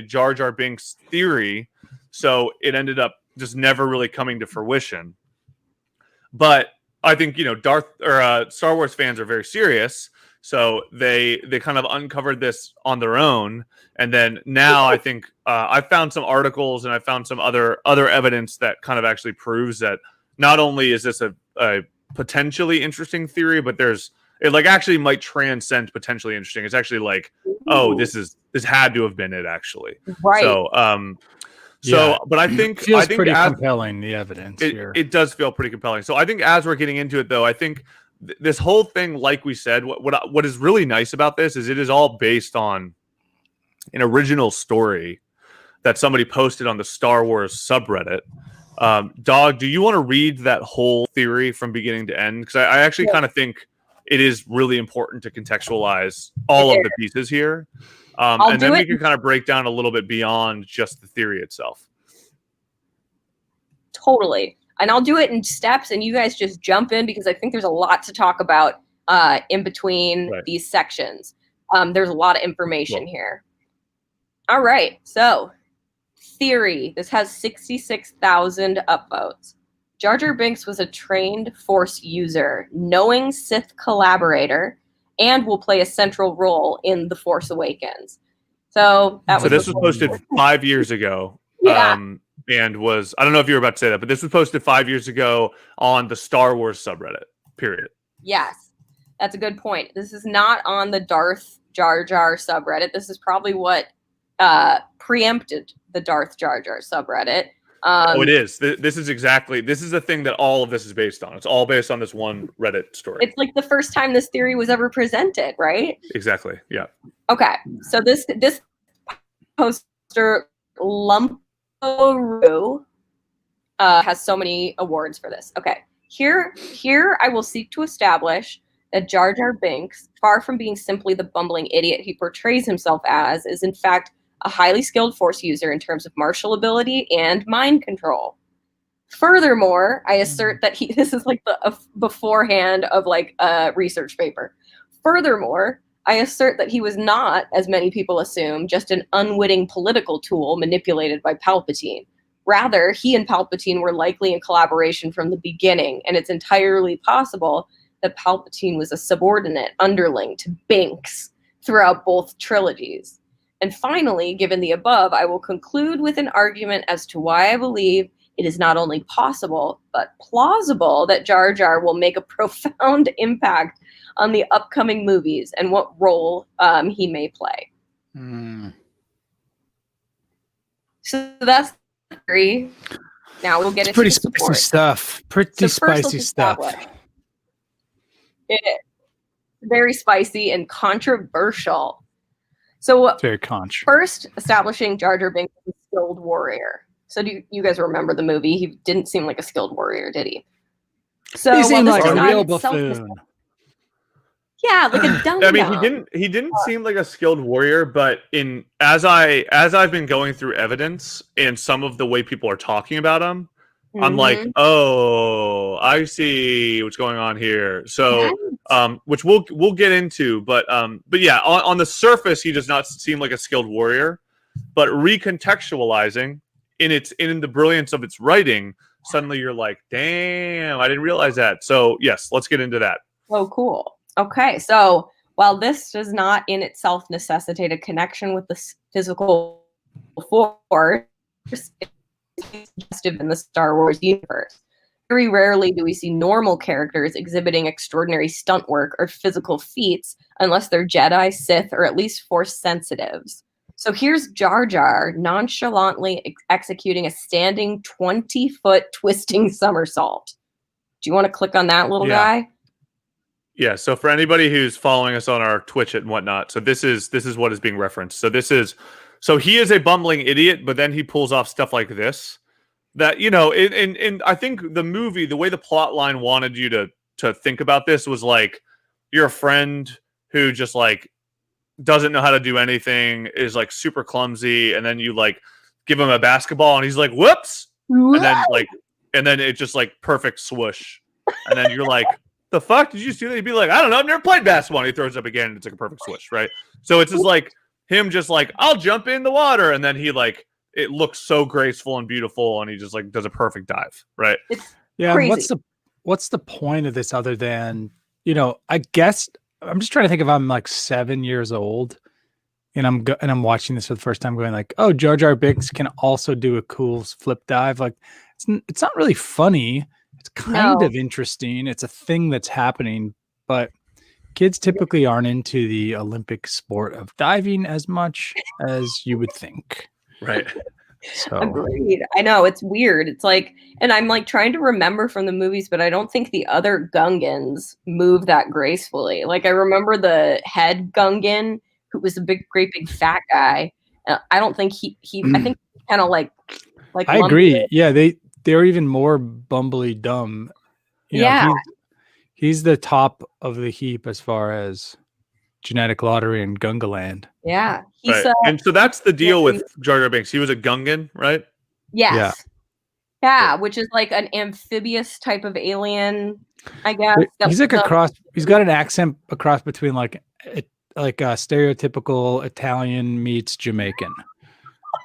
Jar Jar Binks theory. So it ended up just never really coming to fruition. But I think, Star Wars fans are very serious. So they kind of uncovered this on their own, and then now I think I found some articles and I found some other evidence that kind of actually proves that not only is this a potentially interesting theory, but it like actually might transcend potentially interesting. It's actually like, oh, this had to have been it actually. Right. So, but I think feels pretty compelling. The evidence here, it does feel pretty compelling. So I think as we're getting into it, though, I think this whole thing, like we said, what is really nice about this is it is all based on an original story that somebody posted on the Star Wars subreddit. Dog, do you want to read that whole theory from beginning to end? Because I actually kind of think it is really important to contextualize all of the pieces here. And then we can kind of break down a little bit beyond just the theory itself. Totally. And I'll do it in steps, and you guys just jump in because I think there's a lot to talk about in between these sections. There's a lot of information here. All right. So, theory. This has 66,000 upvotes. Jar Jar Binks was a trained Force user, knowing Sith collaborator, and will play a central role in The Force Awakens. So this was posted 5 years ago. And was, I don't know if you were about to say that, but this was posted 5 years ago on the Star Wars subreddit, period. Yes, that's a good point. This is not on the Darth Jar Jar subreddit. This is probably what preempted the Darth Jar Jar subreddit. It is. This is the thing that all of this is based on. It's all based on this one Reddit story. It's like the first time this theory was ever presented, right? Exactly. Yeah. Okay. So this poster, Lumporoo, has so many awards for this. Okay. Here I will seek to establish that Jar Jar Binks, far from being simply the bumbling idiot he portrays himself as, is in fact a highly skilled Force user in terms of martial ability and mind control. Furthermore, I assert that this is like the beforehand of like a research paper. Furthermore, I assert that he was not, as many people assume, just an unwitting political tool manipulated by Palpatine. Rather, he and Palpatine were likely in collaboration from the beginning, and it's entirely possible that Palpatine was a subordinate underling to Binks throughout both trilogies. And finally, given the above, I will conclude with an argument as to why I believe it is not only possible, but plausible that Jar Jar will make a profound impact on the upcoming movies and what role he may play. So that's the theory. Now we'll get into pretty spicy stuff. Pretty spicy stuff. It is very spicy and controversial. So very controversial. First, establishing Jar Jar Binks as a skilled warrior. So do you guys remember the movie? He didn't seem like a skilled warrior, did he? So he seemed like a real buffoon. Yeah, like a dumb. I mean, he didn't seem like a skilled warrior, but as I've been going through evidence and some of the way people are talking about him, I'm like, oh, I see what's going on here. So, which we'll get into, but yeah, on the surface, he does not seem like a skilled warrior, but recontextualizing in the brilliance of its writing, suddenly you're like, damn, I didn't realize that. So yes, let's get into that. Oh, cool. Okay, so while this does not in itself necessitate a connection with the physical force, it's suggestive in the Star Wars universe. Very rarely do we see normal characters exhibiting extraordinary stunt work or physical feats unless they're Jedi, Sith, or at least Force sensitives. So here's Jar Jar nonchalantly executing a standing 20-foot twisting somersault. Do you want to click on that little guy? Yeah, so for anybody who's following us on our Twitch and whatnot, so this is what is being referenced. So he is a bumbling idiot, but then he pulls off stuff like this. That, you know, and I think the movie, the way the plot line wanted you to think about this was like, you're a friend who just like doesn't know how to do anything, is like super clumsy, and then you like give him a basketball and he's like, whoops, and then it just like perfect swoosh, and then you're like, the fuck did you just do that? He'd be like, I don't know, I've never played basketball. And he throws it up again and it's like a perfect swoosh, right? So it's just like him just like, I'll jump in the water, and then he like, it looks so graceful and beautiful, and he just like does a perfect dive, right? It's yeah. crazy. What's the point of this other than, you know, I guess I'm just trying to think if I'm like 7 years old and I'm watching this for the first time going like, oh, Jar Jar Binks can also do a cool flip dive. Like it's not really funny. It's kind of interesting. It's a thing that's happening, but kids typically aren't into the Olympic sport of diving as much as you would think. Right. So agreed. I know, it's weird. It's like, and I'm like trying to remember from the movies, but I don't think the other Gungans move that gracefully. Like I remember the head Gungan, who was a great big fat guy. I don't think he I think kind of like I agree. Yeah, they're even more bumbly dumb. You know, he's the top of the heap as far as genetic lottery in Gungaland. Yeah. Right. And so that's the deal with Jar Jar Binks. He was a Gungan, right? Yes. Yeah, which is like an amphibious type of alien, I guess. He's like a cross. He's got an accent, a cross between like a stereotypical Italian meets Jamaican.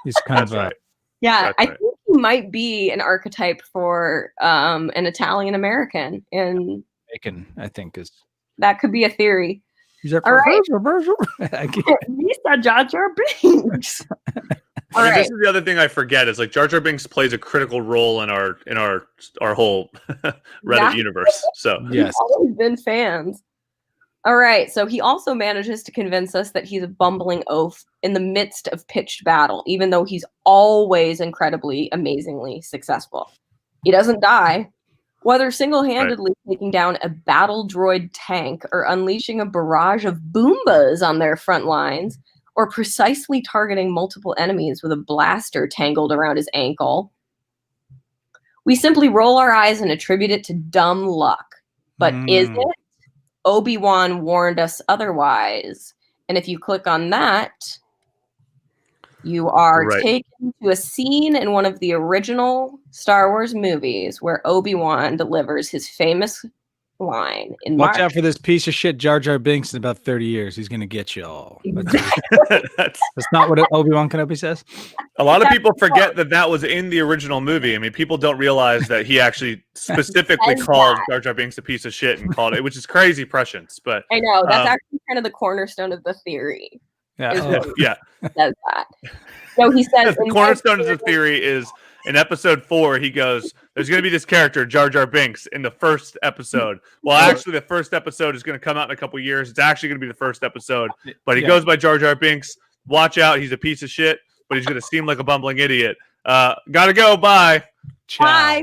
He's kind of right. Yeah, I think he might be an archetype for an Italian American, and Jamaican, I think that could be a theory. He's like, all right, Mr. Jar Jar Binks. This is the other thing I forget is like Jar Jar Binks plays a critical role in our whole Reddit universe. So yes, we've always been fans. All right, so he also manages to convince us that he's a bumbling oaf in the midst of pitched battle, even though he's always incredibly, amazingly successful. He doesn't die. Whether single-handedly taking down a battle droid tank or unleashing a barrage of Boombas on their front lines, or precisely targeting multiple enemies with a blaster tangled around his ankle, we simply roll our eyes and attribute it to dumb luck. But is it? Obi-Wan warned us otherwise. And if you click on that, you are taken to a scene in one of the original Star Wars movies where Obi-Wan delivers his famous line in Watch out for this piece of shit Jar Jar Binks in about 30 years. He's going to get you all. That's not what Obi-Wan Kenobi says. A lot of people forget that was in the original movie. I mean, people don't realize that he actually specifically called Jar Jar Binks a piece of shit and called it, which is crazy prescience. But I know that's actually kind of the cornerstone of the theory. Yeah. Says that. So he says the cornerstone of the theory is in episode 4, he goes, there's going to be this character, Jar Jar Binks, in the first episode. Well, actually, the first episode is going to come out in a couple years. It's actually going to be the first episode. But he goes by Jar Jar Binks. Watch out. He's a piece of shit, but he's going to seem like a bumbling idiot. Gotta go. Bye. Ciao. Bye.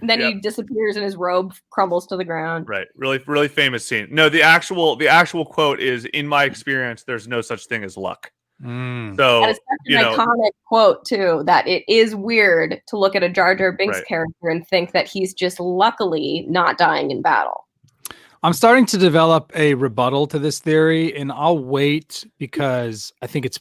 And then he disappears and his robe crumbles to the ground. Right. Really, really famous scene. No, the actual quote is, in my experience, there's no such thing as luck. So that is such an iconic quote too, that it is weird to look at a Jar Jar Binks character and think that he's just luckily not dying in battle. I'm starting to develop a rebuttal to this theory, and I'll wait because I think it's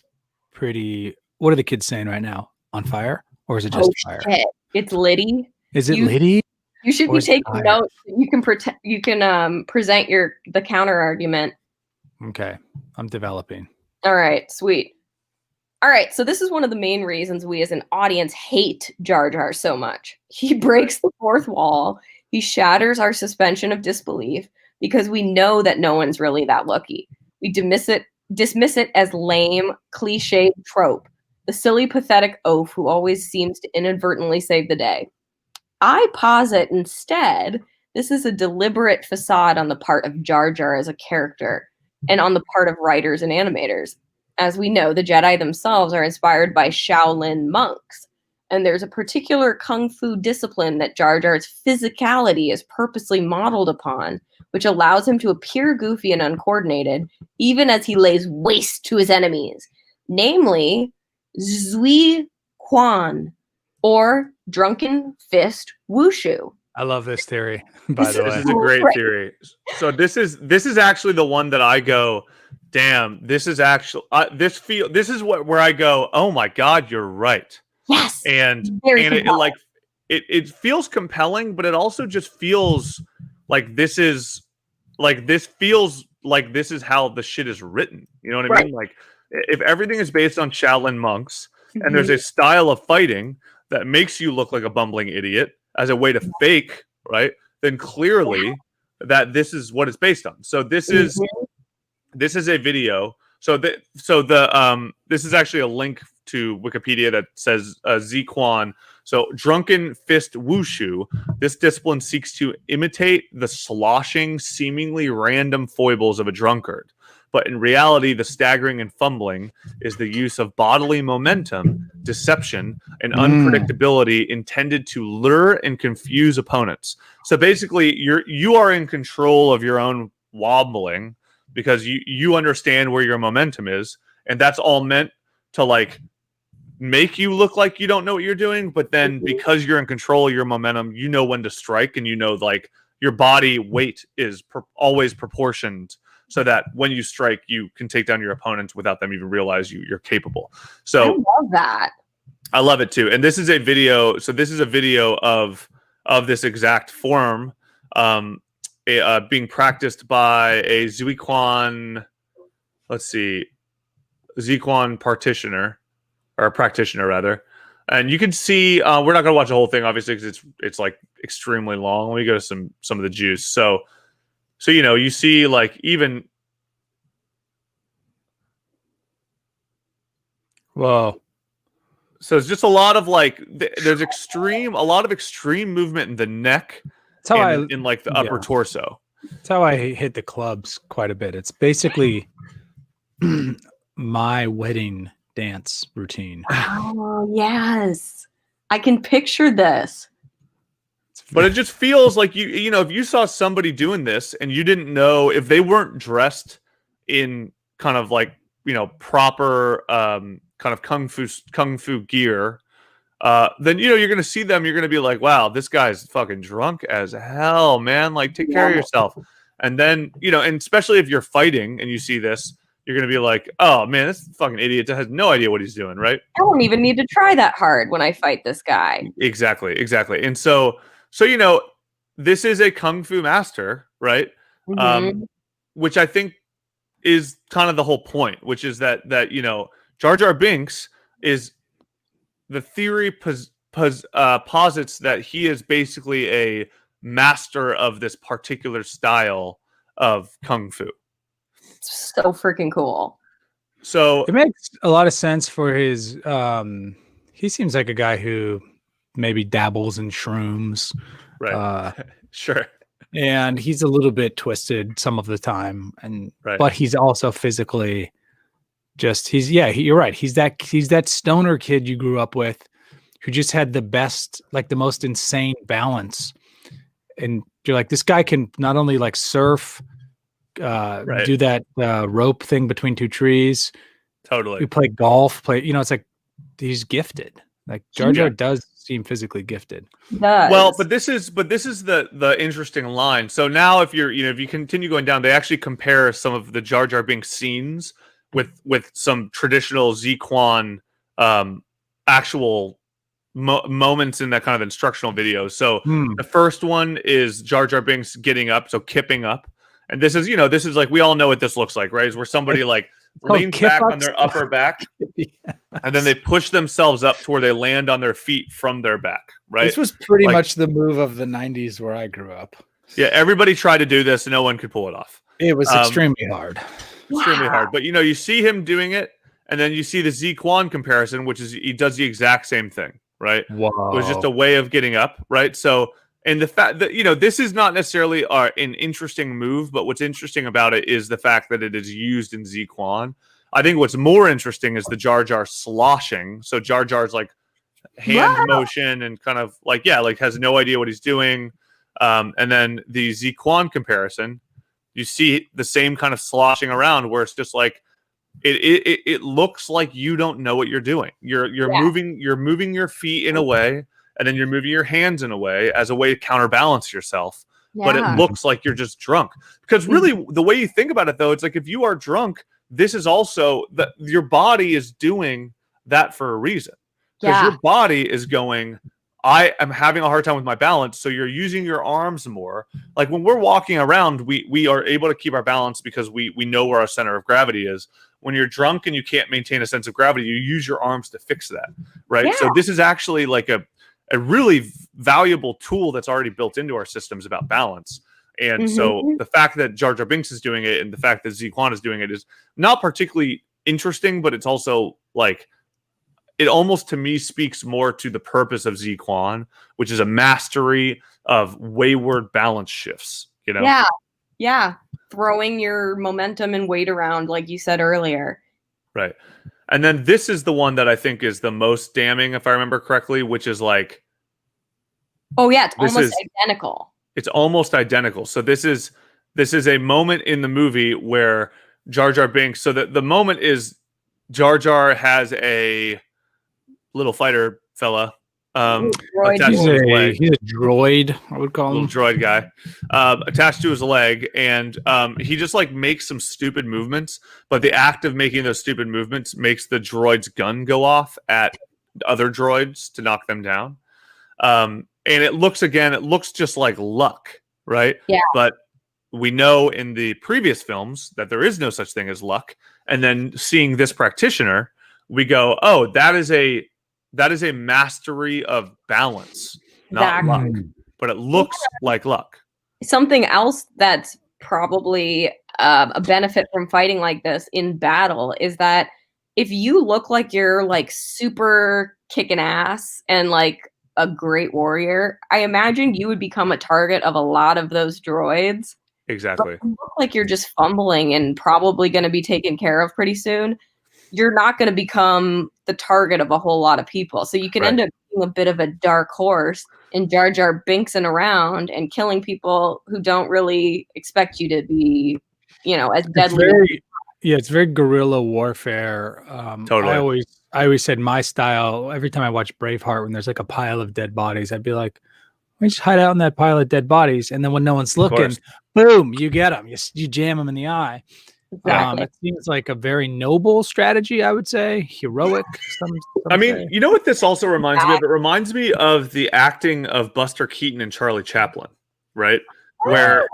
pretty. What are the kids saying right now? On fire, or is it just fire? Shit. It's Liddy. Is it Liddy? You should be taking notes. You can present the counter argument. Okay, I'm developing. All right, sweet. All right, so this is one of the main reasons we as an audience hate Jar Jar so much. He breaks the fourth wall. He shatters our suspension of disbelief because we know that no one's really that lucky. We dismiss it as lame, cliched trope, the silly, pathetic oaf who always seems to inadvertently save the day. I posit instead, this is a deliberate facade on the part of Jar Jar as a character, and on the part of writers and animators. As we know, the Jedi themselves are inspired by Shaolin monks, and there's a particular kung fu discipline that Jar Jar's physicality is purposely modeled upon, which allows him to appear goofy and uncoordinated, even as he lays waste to his enemies, namely Zui Quan, or Drunken Fist Wushu. I love this theory, by the way. This is a great theory. So this is actually the one that I go, damn, this is actually this is where I go, oh my God, you're right. Yes. And it feels compelling, but it also just feels like this is how the shit is written. You know what I mean? Like if everything is based on Shaolin monks and there's a style of fighting that makes you look like a bumbling idiot as a way to fake, right? Then clearly that this is what it's based on. So this is This is a video. So this is actually a link to Wikipedia that says Ziquan. So drunken fist wushu. This discipline seeks to imitate the sloshing, seemingly random foibles of a drunkard. But in reality, the staggering and fumbling is the use of bodily momentum, deception, and unpredictability intended to lure and confuse opponents. So basically, you are in control of your own wobbling because you understand where your momentum is, and that's all meant to like make you look like you don't know what you're doing. But then because you're in control of your momentum, you know when to strike, and you know like your body weight is always proportioned so that when you strike, you can take down your opponents without them even realize you're capable. So I love that. I love it too. And this is a video. So this is a video of this exact form being practiced by a Ziquan, Ziquan practitioner rather. And you can see, we're not going to watch the whole thing, obviously, because it's like extremely long. Let me go to some of the juice. So you see like even. Whoa. So it's just a lot of like, there's a lot of extreme movement in the neck. That's how in like the upper torso. That's how I hit the clubs quite a bit. It's basically my wedding dance routine. Oh, yes. I can picture this. But it just feels like you know, if you saw somebody doing this and you didn't know if they weren't dressed in kind of like, you know, proper kind of kung fu gear, then you're going to see them. You're going to be like, wow, this guy's fucking drunk as hell, man. Like, take care of yourself. And then, and especially if you're fighting and you see this, you're going to be like, oh man, this fucking idiot has no idea what he's doing, right? I don't even need to try that hard when I fight this guy. Exactly. And so this is a kung fu master, right? Which I think is kind of the whole point, which is that Jar Jar Binks is the theory posits that he is basically a master of this particular style of kung fu. So freaking cool. So it makes a lot of sense for his he seems like a guy who maybe dabbles in shrooms, right? Sure. And he's a little bit twisted some of the time, and right. But he's also physically you're right. He's that stoner kid you grew up with who just had the best, like the most insane balance. And you're like, this guy can not only like surf, do that rope thing between two trees. Totally. We play golf, it's like he's gifted. Like Jar Jar does seem physically gifted. Well, but this is the interesting line. So now if you continue going down, they actually compare some of the Jar Jar Binks scenes with some traditional Ziquan actual moments in that kind of instructional videos. So the first one is Jar Jar Binks getting up, so kipping up. And this is like, we all know what this looks like, right? Is where somebody like leans back on their upper back and then they push themselves up to where they land on their feet from their back, right? This was pretty much the move of the 90s where I grew up. Yeah, everybody tried to do this and no one could pull it off. It was extremely hard. Extremely hard. But you see him doing it, and then you see the Ziquan comparison, which is he does the exact same thing, right? Wow. It was just a way of getting up, right? So, and the fact that this is not necessarily an interesting move, but what's interesting about it is the fact that it is used in Ziquan. I think what's more interesting is the Jar Jar sloshing. So Jar Jar's like hand motion and kind of like has no idea what he's doing. And then the Ziquan comparison, you see the same kind of sloshing around where it's just like it looks like you don't know what you're doing. You're moving your feet in a way, and then you're moving your hands in a way as a way to counterbalance yourself. Yeah. But it looks like you're just drunk. Because really, the way you think about it, though, it's like if you are drunk, this is also that your body is doing that for a reason. Because your body is going, I am having a hard time with my balance, so you're using your arms more. Like when we're walking around, we are able to keep our balance because we know where our center of gravity is. When you're drunk and you can't maintain a sense of gravity, you use your arms to fix that, right? Yeah. So this is actually like a really valuable tool that's already built into our systems about balance. And so the fact that Jar Jar Binks is doing it and the fact that Zeke-Quan is doing it is not particularly interesting, but it's also like, it almost to me speaks more to the purpose of Zeke-Quan, which is a mastery of wayward balance shifts, you know? Yeah. Yeah. Throwing your momentum and weight around, like you said earlier. Right. And then this is the one that I think is the most damning, if I remember correctly, which is like, oh yeah, it's almost identical. It's almost identical. So this is a moment in the movie where Jar Jar Binks. So the moment is Jar Jar has a little fighter fella attached he's to his leg. He's a droid, I would call him. Little droid guy attached to his leg, and he just like makes some stupid movements. But the act of making those stupid movements makes the droid's gun go off at other droids to knock them down. And it looks just like luck, right? Yeah. But we know in the previous films that there is no such thing as luck. And then seeing this practitioner, we go, oh, that is a mastery of balance, not luck. But it looks like luck. Something else that's probably a benefit from fighting like this in battle is that if you look like you're like super kicking ass and like a great warrior, I imagine you would become a target of a lot of those droids. Exactly. But if you look like you're just fumbling and probably going to be taken care of pretty soon, you're not going to become the target of a whole lot of people. So you can end up being a bit of a dark horse and Jar Jar Binksing around and killing people who don't really expect you to be, as deadly. It's very guerrilla warfare. Totally. I always said my style, every time I watch Braveheart, when there's like a pile of dead bodies, I'd be like, we just hide out in that pile of dead bodies. And then when no one's looking, boom, you get them. You jam them in the eye. Exactly. It seems like a very noble strategy, I would say. Heroic. I mean, you know what this also reminds me of? It reminds me of the acting of Buster Keaton and Charlie Chaplin, right? Where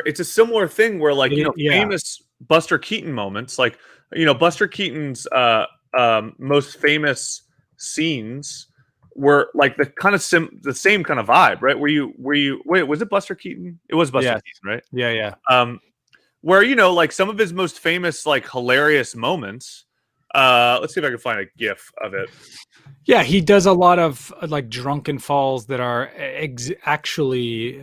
it's a similar thing where like, famous Buster Keaton moments, like, Buster Keaton's most famous scenes were like the kind of the same kind of vibe, right? Wait, was it Buster Keaton? It was Buster Keaton, right? Yeah. Where, like some of his most famous, like hilarious moments. Let's see if I can find a GIF of it. Yeah, he does a lot of like drunken falls that are actually,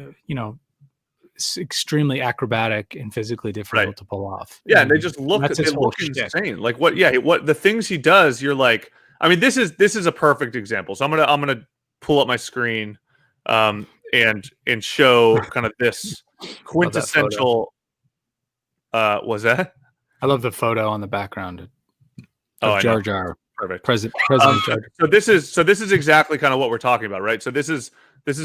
extremely acrobatic and physically difficult to pull off. Yeah, and they just look insane. Like what the things he does, you're like, I mean, this is a perfect example. So I'm gonna pull up my screen and show kind of this quintessential was that? I love the photo on the background of Jar Jar. Perfect. President Jar Jar. So this is exactly kind of what we're talking about, right? So this is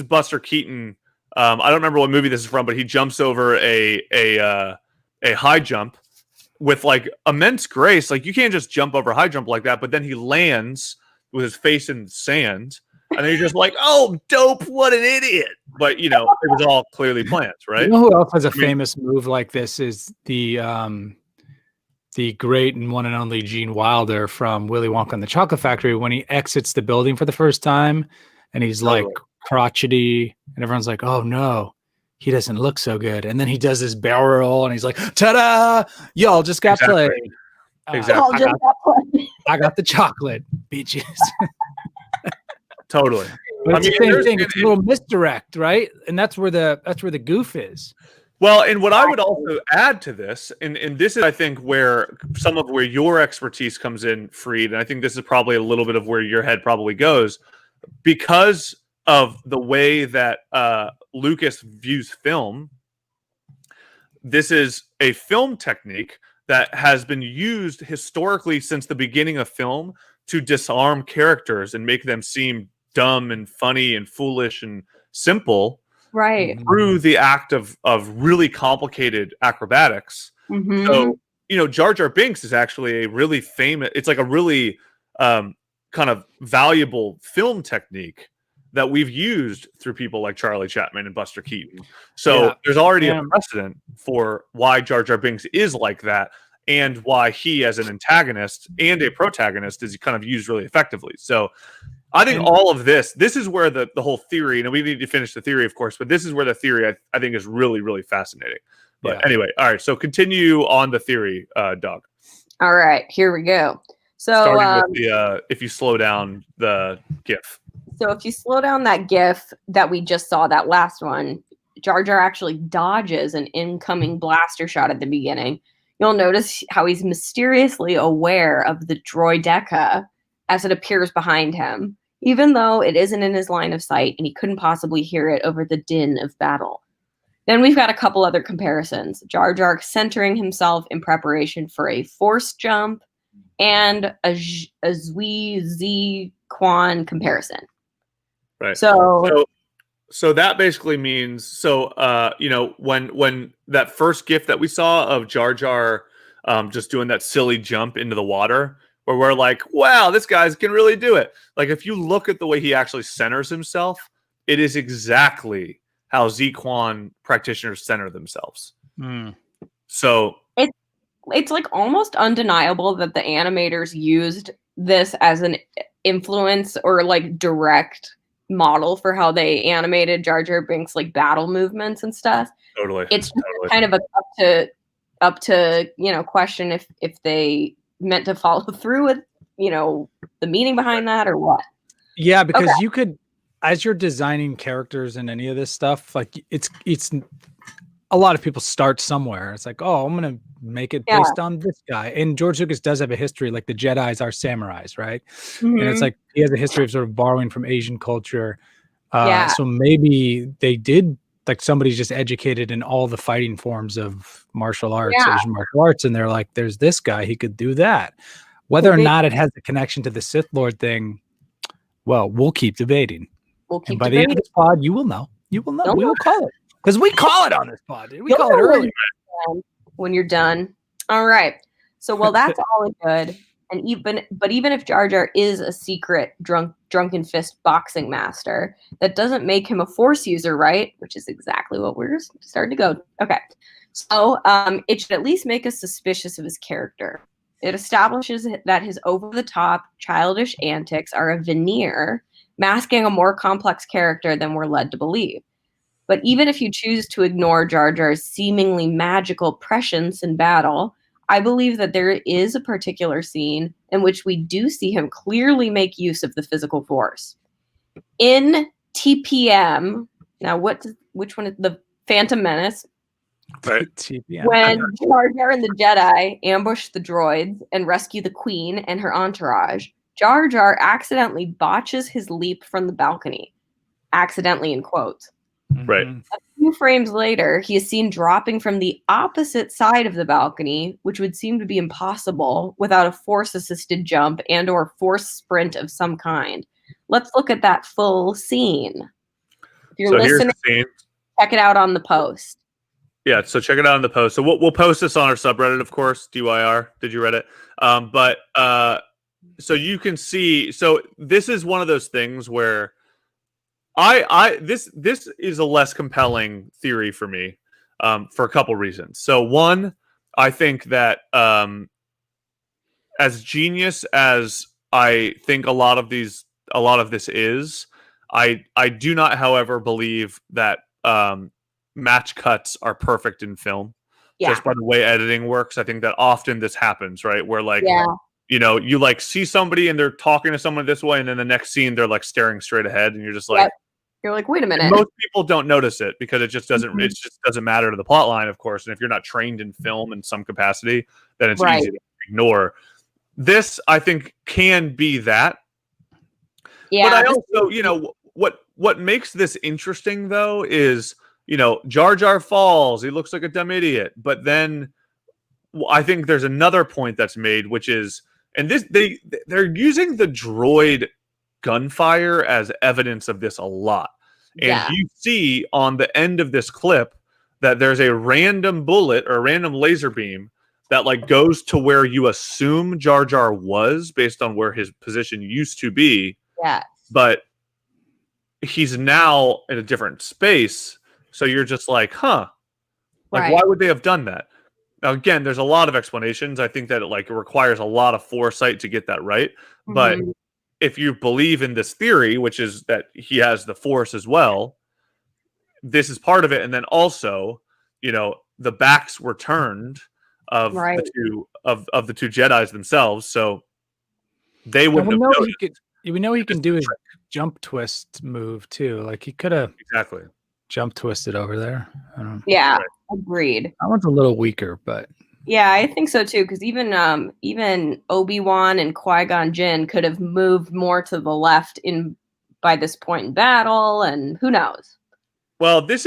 Buster Keaton. I don't remember what movie this is from, but he jumps over a high jump with like immense grace. Like you can't just jump over a high jump like that, but then he lands with his face in the sand. And then you're just like, oh, dope, what an idiot. But, it was all clearly planned, right? You know who else has a famous move like this is the great and one and only Gene Wilder from Willy Wonka and the Chocolate Factory when he exits the building for the first time and he's like crotchety and everyone's like, oh, no, he doesn't look so good. And then he does this barrel roll and he's like, ta-da, y'all just got played. Exactly. I got the chocolate, bitches. Totally. But it's the same thing. It's a little misdirect, right? And that's where the goof is. Well, and what I would also add to this, and this is, I think, where your expertise comes in, Freed, and I think this is probably a little bit of where your head probably goes, because of the way that Lucas views film. This is a film technique that has been used historically since the beginning of film to disarm characters and make them seem dumb and funny and foolish and simple, right, through the act of really complicated acrobatics. So Jar Jar Binks is actually a really famous, it's like a really kind of valuable film technique that we've used through people like Charlie Chaplin and Buster Keaton. So there's already a precedent for why Jar Jar Binks is like that and why he as an antagonist and a protagonist is kind of used really effectively. So I think all of this is where the whole theory, and we need to finish the theory, of course, but this is where the theory I think is really, really fascinating. But anyway, all right. So continue on the theory, Doug. All right, here we go. So starting with the if you slow down the GIF. So if you slow down that GIF that we just saw, that last one, Jar Jar actually dodges an incoming blaster shot at the beginning. You'll notice how he's mysteriously aware of the droideka as it appears behind him, even though it isn't in his line of sight and he couldn't possibly hear it over the din of battle. Then we've got a couple other comparisons. Jar Jar centering himself in preparation for a force jump and a Zui Z Quan comparison. Right. So that basically means when that first GIF that we saw of Jar Jar just doing that silly jump into the water, where we're like, wow, this guy can really do it. Like if you look at the way he actually centers himself, it is exactly how Z-Quan practitioners center themselves. So it's like almost undeniable that the animators used this as an influence or like direct model for how they animated Jar Jar Binks like battle movements and stuff. Totally. It's kind of up to question if they meant to follow through with the meaning behind that or what. Yeah, because you could, as you're designing characters and any of this stuff, like it's a lot of people start somewhere. It's like, oh, I'm gonna make it based on this guy. And George Lucas does have a history, like the Jedis are samurais, right? And it's like he has a history of sort of borrowing from Asian culture. So maybe they did, like somebody's just educated in all the fighting forms of martial arts, Asian martial arts, and they're like, there's this guy, he could do that. Whether or not it has a connection to the Sith Lord thing, well, we'll keep debating. And by the end of this pod, you will know. You will know. We will call it. Because we call it on this pod. We call it early. When you're done. All right. So, well, that's all good. And even if Jar Jar is a secret drunken fist boxing master, that doesn't make him a Force user, right? Which is exactly what we're starting to go. Okay. So it should at least make us suspicious of his character. It establishes that his over-the-top, childish antics are a veneer masking a more complex character than we're led to believe. But even if you choose to ignore Jar Jar's seemingly magical prescience in battle, I believe that there is a particular scene in which we do see him clearly make use of the physical force. In TPM, now which one is the Phantom Menace? Right. When Jar Jar and the Jedi ambush the droids and rescue the Queen and her entourage, Jar Jar accidentally botches his leap from the balcony. Accidentally in quotes. Right. A few frames later, he is seen dropping from the opposite side of the balcony, which would seem to be impossible without a force-assisted jump and or force sprint of some kind. Let's look at that full scene. If you're listening, check it out on the post. Yeah, so check it out on the post. So we'll post this on our subreddit, of course. DYR, did you read it? So you can see. So this is one of those things where this is a less compelling theory for me for a couple reasons. So one, I think that as genius as I think a lot of this is, I do not, however, believe that match cuts are perfect in film. Just by the way editing works. I think that often this happens, right? Where you like see somebody and they're talking to someone this way, and then the next scene they're like staring straight ahead, and you're just like, you're like, wait a minute. Most people don't notice it because it just doesn't. It just doesn't matter to the plot line, of course. And if you're not trained in film in some capacity, then it's easy to ignore. This, I think, can be that. Yeah. But I also, what makes this interesting though is, Jar Jar falls. He looks like a dumb idiot. But then I think there's another point that's made, which is, and they're using the droid gunfire as evidence of this a lot. And you see on the end of this clip that there's a random bullet or a random laser beam that like goes to where you assume Jar Jar was based on where his position used to be. Yeah. But he's now in a different space. So you're just like, huh? Like, why would they have done that? Now, again, there's a lot of explanations. I think that it requires a lot of foresight to get that right. But if you believe in this theory, which is that he has the Force as well, this is part of it. And then also, the backs were turned of the two Jedis themselves, so they wouldn't have noticed. We know he can do his jump twist move too. Like he could have exactly jump twisted over there. I don't know. Yeah, agreed. That one's a little weaker, but yeah, I think so too. Because even Obi-Wan and Qui-Gon Jinn could have moved more to the left by this point in battle, and who knows? Well, I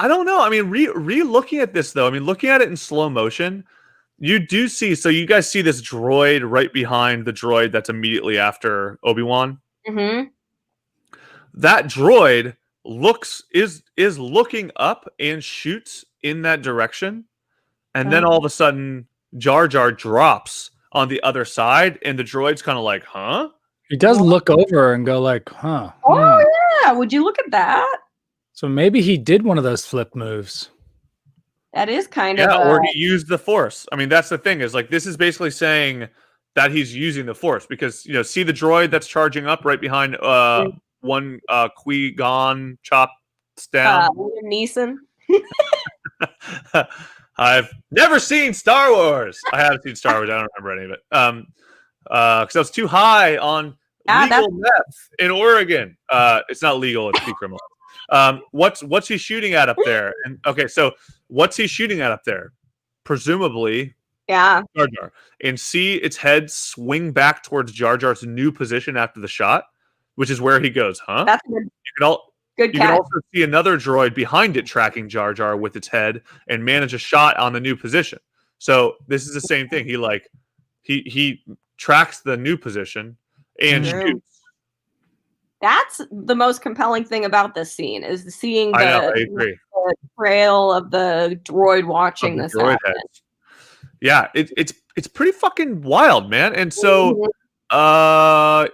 don't know. I mean, re-looking at this though, I mean, looking at it in slow motion, you do see. So you guys see this droid right behind the droid that's immediately after Obi-Wan. Mm-hmm. That droid is looking up and shoots in that direction, and then all of a sudden Jar Jar drops on the other side, and the droid's kind of like, huh? He does look over and go like, huh. Oh yeah, would you look at that? So maybe he did one of those flip moves. That is kind of or he used the Force. I mean, that's the thing, is like, this is basically saying that he's using the Force, because see the droid that's charging up right behind one Qui-Gon chops down. Liam Neeson. I've never seen Star Wars. I have seen Star Wars. I don't remember any of it. Because I was too high on legal meth in Oregon. It's not legal; it's decriminalized. What's he shooting at up there? And okay, so what's he shooting at up there? Presumably, Jar Jar. And see its head swing back towards Jar Jar's new position after the shot, which is where he goes. Huh? That's good. You can also see another droid behind it tracking Jar Jar with its head and manage a shot on the new position. So this is the same thing. He tracks the new position and shoots. That's the most compelling thing about this scene, is seeing the trail of the droid watching this happen. Yeah, it's pretty fucking wild, man. And so so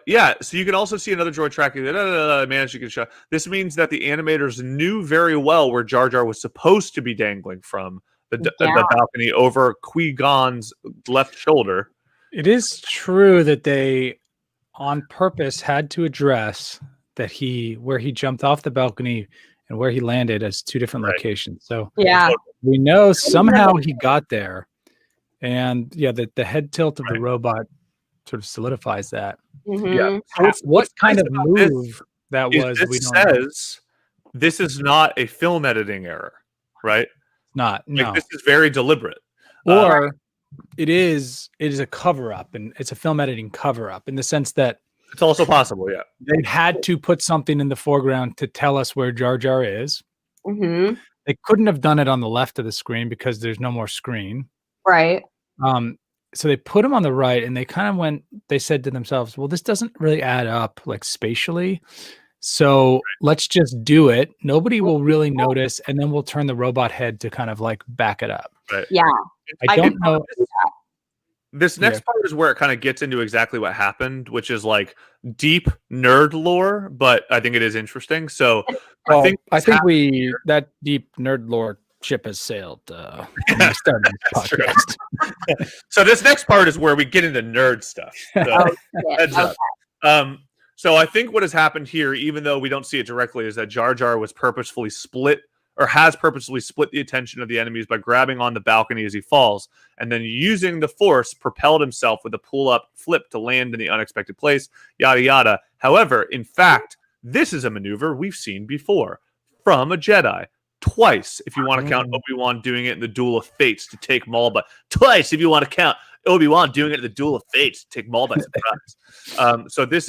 you can also see another droid tracking managed to get shot. This means that the animators knew very well where Jar Jar was supposed to be dangling from the balcony over Qui-Gon's left shoulder. It is true that they on purpose had to address that where he jumped off the balcony and where he landed as two different locations. So we know somehow he got there. And the head tilt of the robot sort of solidifies that. Mm-hmm. Yeah. What kind of move that was? This says this is not a film editing error, right? No. This is very deliberate. Or it is a cover up, and it's a film editing cover up in the sense that it's also possible. Yeah, they had to put something in the foreground to tell us where Jar Jar is. Mm-hmm. They couldn't have done it on the left of the screen because there's no more screen. Right. So they put him on the right, and they said to themselves, well, this doesn't really add up like spatially. So let's just do it. Nobody will really notice. And then we'll turn the robot head to kind of like back it up. Right. Yeah. I don't know. This next part is where it kind of gets into exactly what happened, which is like deep nerd lore, but I think it is interesting. So I think that deep nerd lore ship has sailed when we started this podcast. So this next part is where we get into nerd stuff. So, heads up. So I think what has happened here, even though we don't see it directly, is that Jar Jar was purposefully split, or has purposefully split the attention of the enemies by grabbing on the balcony as he falls, and then using the Force, propelled himself with a pull-up flip to land in the unexpected place, yada yada. However, in fact, this is a maneuver we've seen before from a Jedi. Twice, if you want to count Obi-Wan doing it in the Duel of Fates to take Maul, but twice if you want to count Obi-Wan doing it in the Duel of Fates to take Maul by surprise. So this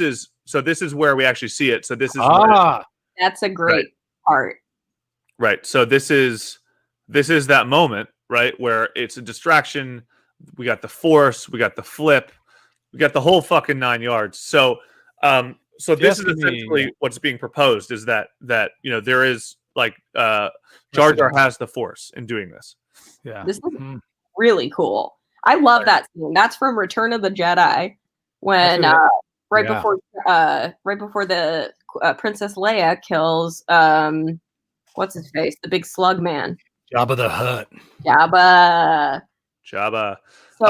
is where we actually see it. So this is that's a great part. Right. So this is that moment, right, where it's a distraction. We got the Force, we got the flip, we got the whole fucking 9 yards. So this is essentially what's being proposed, is that there is like Jar Jar has the Force in doing this. Yeah. This is really cool. I love that scene. That's from Return of the Jedi, when right before the Princess Leia kills what's his face, the big slug man, Jabba the Hutt. Jabba. So,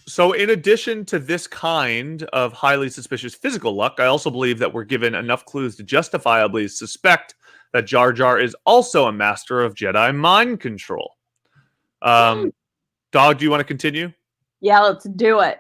So in addition to this kind of highly suspicious physical luck, I also believe that we're given enough clues to justifiably suspect that Jar Jar is also a master of Jedi mind control. Dog, do you want to continue? Yeah, let's do it.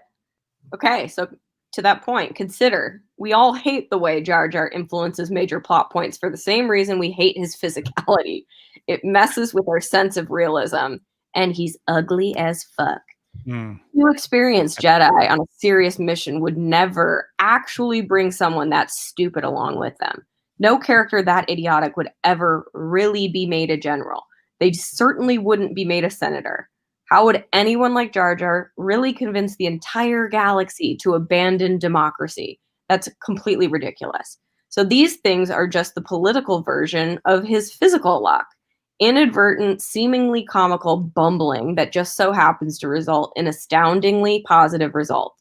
Okay, so to that point, consider we all hate the way Jar Jar influences major plot points for the same reason we hate his physicality. It messes with our sense of realism, and he's ugly as fuck. New experienced Jedi on a serious mission would never actually bring someone that stupid along with them. No character that idiotic would ever really be made a general. They certainly wouldn't be made a senator. How would anyone like Jar Jar really convince the entire galaxy to abandon democracy? That's completely ridiculous. So these things are just the political version of his physical luck. Inadvertent, seemingly comical bumbling that just so happens to result in astoundingly positive results.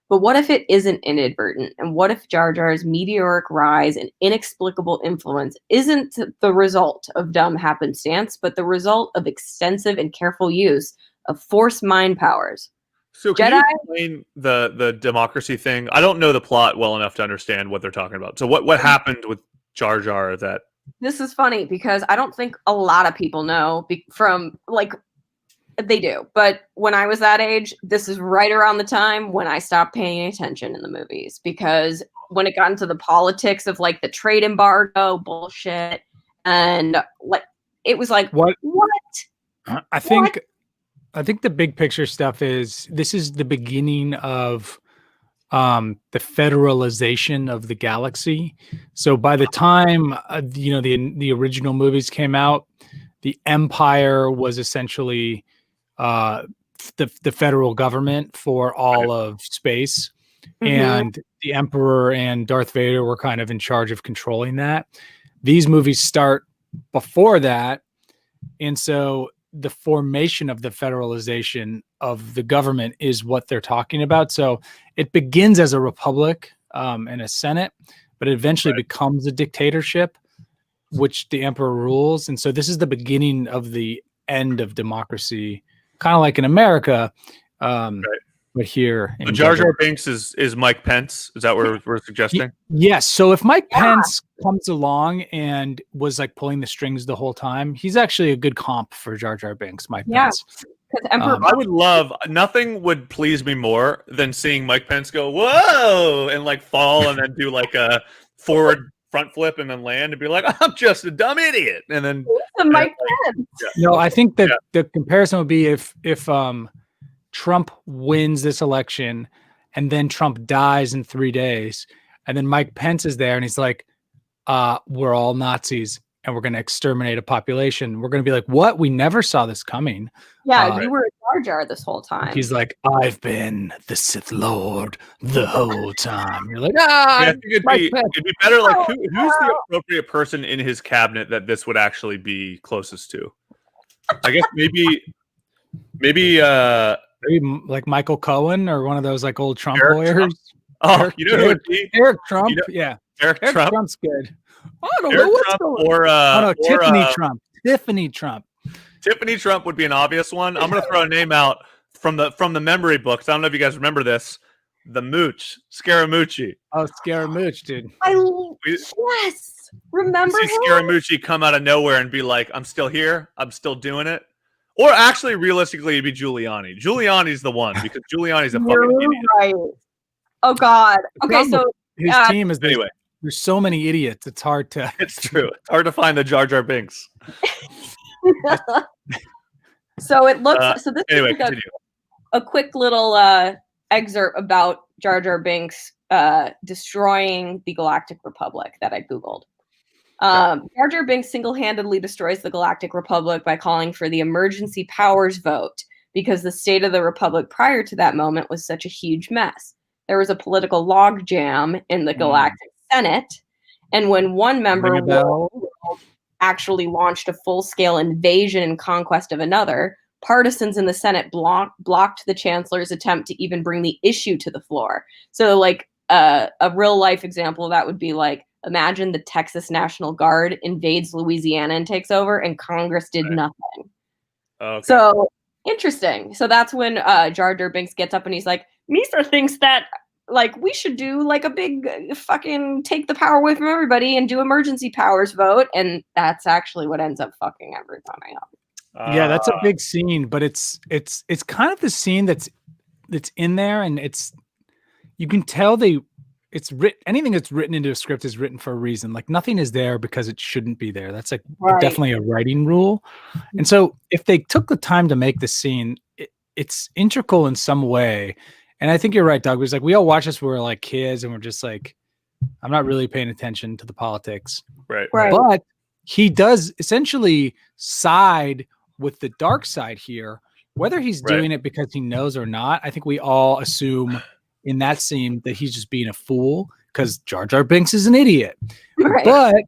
But what if it isn't inadvertent? And what if Jar Jar's meteoric rise and inexplicable influence isn't the result of dumb happenstance, but the result of extensive and careful use of Force mind powers? So can you explain the democracy thing? I don't know the plot well enough to understand what they're talking about. So what happened with Jar Jar that... This is funny because I don't think a lot of people know from, like, they do. But when I was that age, this is right around the time when I stopped paying attention in the movies. Because when it got into the politics of, like, the trade embargo bullshit, and, like, it was like, what? I think the big picture stuff is this is the beginning of the federalization of the galaxy. So by the time the original movies came out, the Empire was essentially the federal government for all of space, and the Emperor and Darth Vader were kind of in charge of controlling that. These movies start before that, and so the formation of the federalization of the government is what they're talking about. So it begins as a republic and a senate, but it eventually becomes a dictatorship, which the emperor rules. And so this is the beginning of the end of democracy, kind of like in America, but here. So Jar Jar Binks is Mike Pence. Is that what we're suggesting? Yes. So if Mike Pence comes along and was like pulling the strings the whole time, he's actually a good comp for Jar Jar Binks, Mike Pence. I would love, nothing would please me more than seeing Mike Pence go, whoa, and like fall and then do like a forward front flip and then land and be like, I'm just a dumb idiot. And then Mike Pence. No, I think that the comparison would be if Trump wins this election and then Trump dies in 3 days, and then Mike Pence is there and he's like, we're all Nazis and we're going to exterminate a population. We're going to be like, what? We never saw this coming. Yeah, you were a Jar Jar this whole time. He's like, I've been the Sith Lord the whole time. You're like, I think it'd be better. Like, who's the appropriate person in his cabinet that this would actually be closest to? I guess maybe like Michael Cohen or one of those like old Trump Eric lawyers. Trump. Oh, you know who it would be? Eric Trump. You know, yeah, Eric Trump. Trump's good. I don't Eric know what's Trump going or Tiffany Trump. Tiffany Trump. Tiffany Trump would be an obvious one. I'm going to throw a name out from the memory books. I don't know if you guys remember this. The Mooch, Scaramucci. Oh, Scaramucci, dude. Yes. Remember see Scaramucci come out of nowhere and be like, I'm still here. I'm still doing it. Or actually, realistically, it'd be Giuliani. Giuliani's the one because Giuliani's a fucking idiot. Right. Oh, God. Okay, so his team is anyway. There's so many idiots. It's hard to. It's true. It's hard to find the Jar Jar Binks. So it looks. So this anyway, is like a quick little excerpt about Jar Jar Binks destroying the Galactic Republic that I googled. Jar Jar Binks single-handedly destroys the Galactic Republic by calling for the emergency powers vote because the state of the Republic prior to that moment was such a huge mess. There was a political logjam in the Galactic Senate, and when one member actually launched a full-scale invasion and conquest of another, partisans in the Senate blocked the chancellor's attempt to even bring the issue to the floor. So, like, a real-life example of that would be, like, imagine the Texas National Guard invades Louisiana and takes over, and Congress did nothing. Okay. So Interesting. So that's when Jar Jar Binks gets up and he's like, Misa thinks that like we should do like a big fucking take the power away from everybody and do emergency powers vote, and that's actually what ends up fucking everybody up. Yeah, that's a big scene, but it's kind of the scene that's in there, and you can tell anything that's written into a script is written for a reason. Like nothing is there because it shouldn't be there. That's like definitely a writing rule. And so if they took the time to make the scene, it's integral in some way. And I think you're right, Doug. It was like we all watch this when we were like kids, and we're just like, I'm not really paying attention to the politics. Right. But he does essentially side with the dark side here, whether he's doing it because he knows or not. I think we all assume in that scene that he's just being a fool because Jar Jar Binks is an idiot. Right.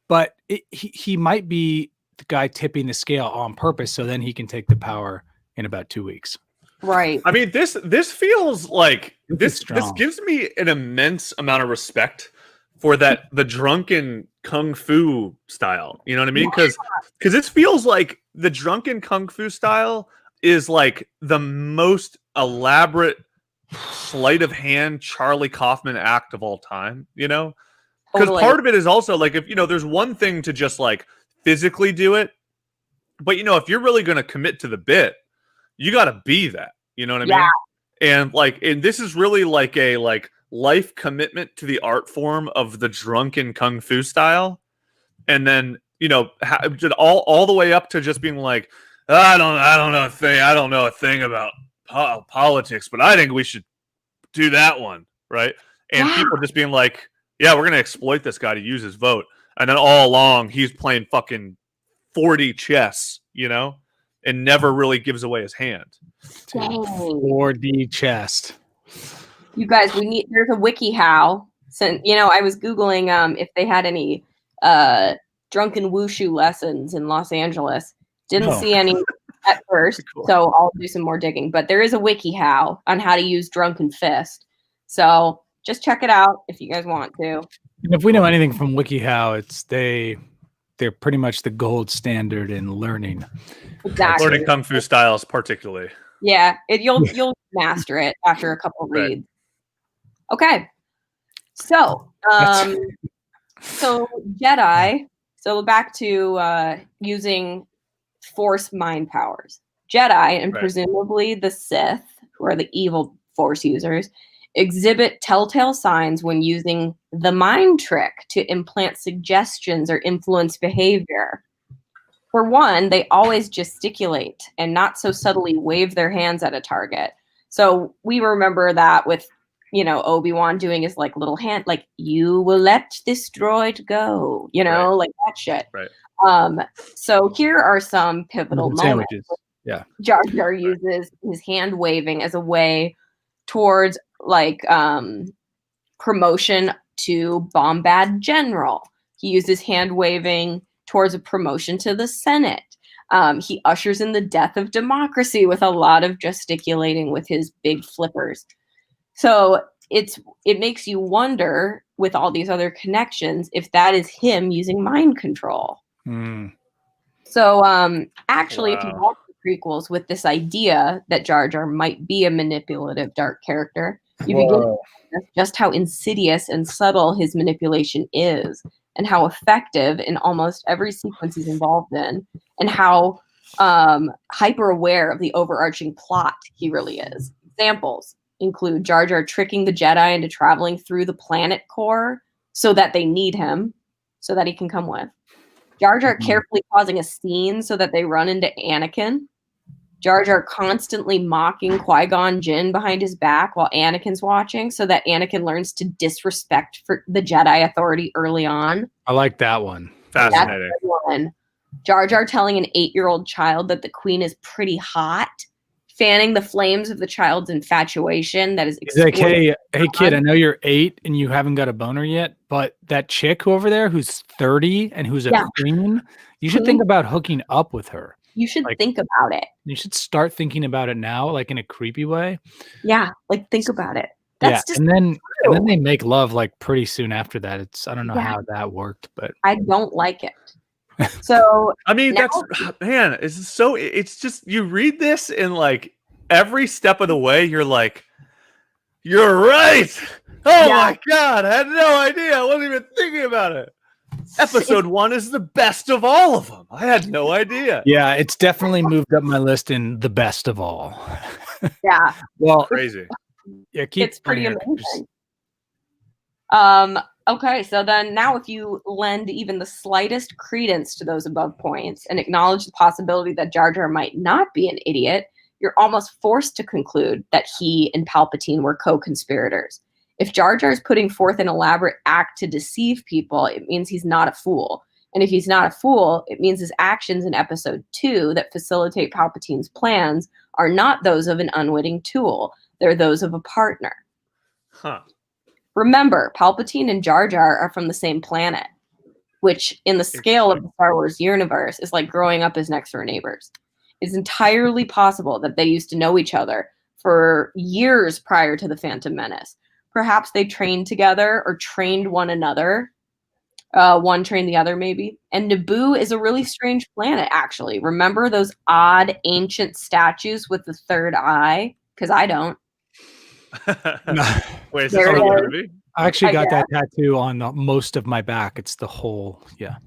But he might be the guy tipping the scale on purpose, so then he can take the power in about 2 weeks. Right. I mean, this feels like this gives me an immense amount of respect for the drunken kung fu style. You know what I mean? Because this feels like the drunken kung fu style is like the most elaborate sleight of hand Charlie Kaufman act of all time, you know? Because part of it is also like, if, you know, there's one thing to just like physically do it, but you know, if you're really going to commit to the bit, you got to be that, you know what I mean? And this is really like a life commitment to the art form of the drunken kung fu style. And then, you know, all the way up to just being like, I don't know a thing about politics, but I think we should do that one, right? And people just being like, yeah, we're gonna exploit this guy to use his vote, and then all along he's playing fucking 4D chess, you know, and never really gives away his hand. 4D chess. You guys, there's a WikiHow. Since I was Googling if they had any drunken wushu lessons in Los Angeles. Didn't see any at first, so I'll do some more digging. But there is a WikiHow on how to use drunken fist. So just check it out if you guys want to. And if we know anything from WikiHow, they're pretty much the gold standard in learning. Exactly. Learning kung fu styles, particularly. Yeah, you'll master it after a couple of reads. Okay, so so Jedi. So back to using Force mind powers. Jedi and presumably the Sith, who are the evil Force users, exhibit telltale signs when using the mind trick to implant suggestions or influence behavior. For one, they always gesticulate and not so subtly wave their hands at a target. So we remember that with, Obi-Wan doing his like little hand, like, you will let this droid go, like that shit. Right. So here are some pivotal moments. Yeah. Jar Jar uses his hand waving as a way towards like promotion to Bombad General. He uses hand waving towards a promotion to the Senate. He ushers in the death of democracy with a lot of gesticulating with his big flippers. So it makes you wonder, with all these other connections, if that is him using mind control. So actually, if you watch the prequels with this idea that Jar Jar might be a manipulative dark character, you begin to realize just how insidious and subtle his manipulation is, and how effective in almost every sequence he's involved in, and how hyper aware of the overarching plot he really is. Examples include Jar Jar tricking the Jedi into traveling through the planet core so that they need him, so that he can come with. Jar Jar carefully causing a scene so that they run into Anakin. Jar Jar constantly mocking Qui-Gon Jinn behind his back while Anakin's watching, so that Anakin learns to disrespect for the Jedi authority early on. I like that one. Fascinating. That's one. Jar Jar telling an 8-year-old child that the queen is pretty hot, fanning the flames of the child's infatuation that is like, hey kid, I know you're 8 and you haven't got a boner yet, but that chick over there who's 30 and who's a queen, you should think about hooking up with her. You should think about it. You should start thinking about it now, like in a creepy way. Yeah, like think about it. That's just and then they make love like pretty soon after that. I don't know how that worked, but I don't like it. So I mean, now, it's just you read this and like every step of the way, you're like, you're right. Oh my God, I had no idea. I wasn't even thinking about it. Episode 1 is the best of all of them. I had no idea. Yeah, it's definitely moved up my list in the best of all. Yeah. Well, crazy. Yeah, it's pretty amazing. Okay, so then now if you lend even the slightest credence to those above points and acknowledge the possibility that Jar Jar might not be an idiot, you're almost forced to conclude that he and Palpatine were co-conspirators. If Jar Jar is putting forth an elaborate act to deceive people, it means he's not a fool. And if he's not a fool, it means his actions in episode 2 that facilitate Palpatine's plans are not those of an unwitting tool. They're those of a partner. Huh. Remember, Palpatine and Jar Jar are from the same planet, which in the scale of the Star Wars universe is like growing up as next door neighbors. It's entirely possible that they used to know each other for years prior to the Phantom Menace. Perhaps they trained together or trained one another. One trained the other, maybe. And Naboo is a really strange planet, actually. Remember those odd ancient statues with the third eye? Because I don't. Wait, is this on the movie? I actually got that tattoo on most of my back. It's the whole, yeah.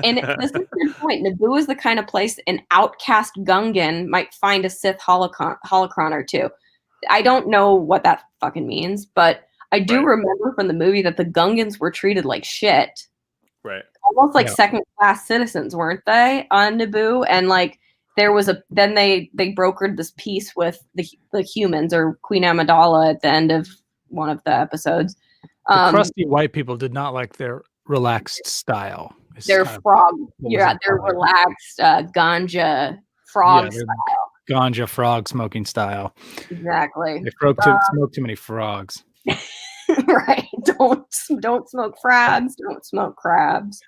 And this is a good point. Naboo is the kind of place an outcast Gungan might find a Sith holocron or two. I don't know what that fucking means, but I do remember from the movie that the Gungans were treated like shit. Right. Almost like second-class citizens, weren't they, on Naboo? And like there was then they brokered this peace with the humans or Queen Amidala at the end of one of the episodes. The crusty white people did not like their relaxed style. Their frog, their relaxed ganja frog style. Ganja frog smoking style. Exactly. They smoked too many frogs. Right. Don't smoke frogs. Don't smoke crabs.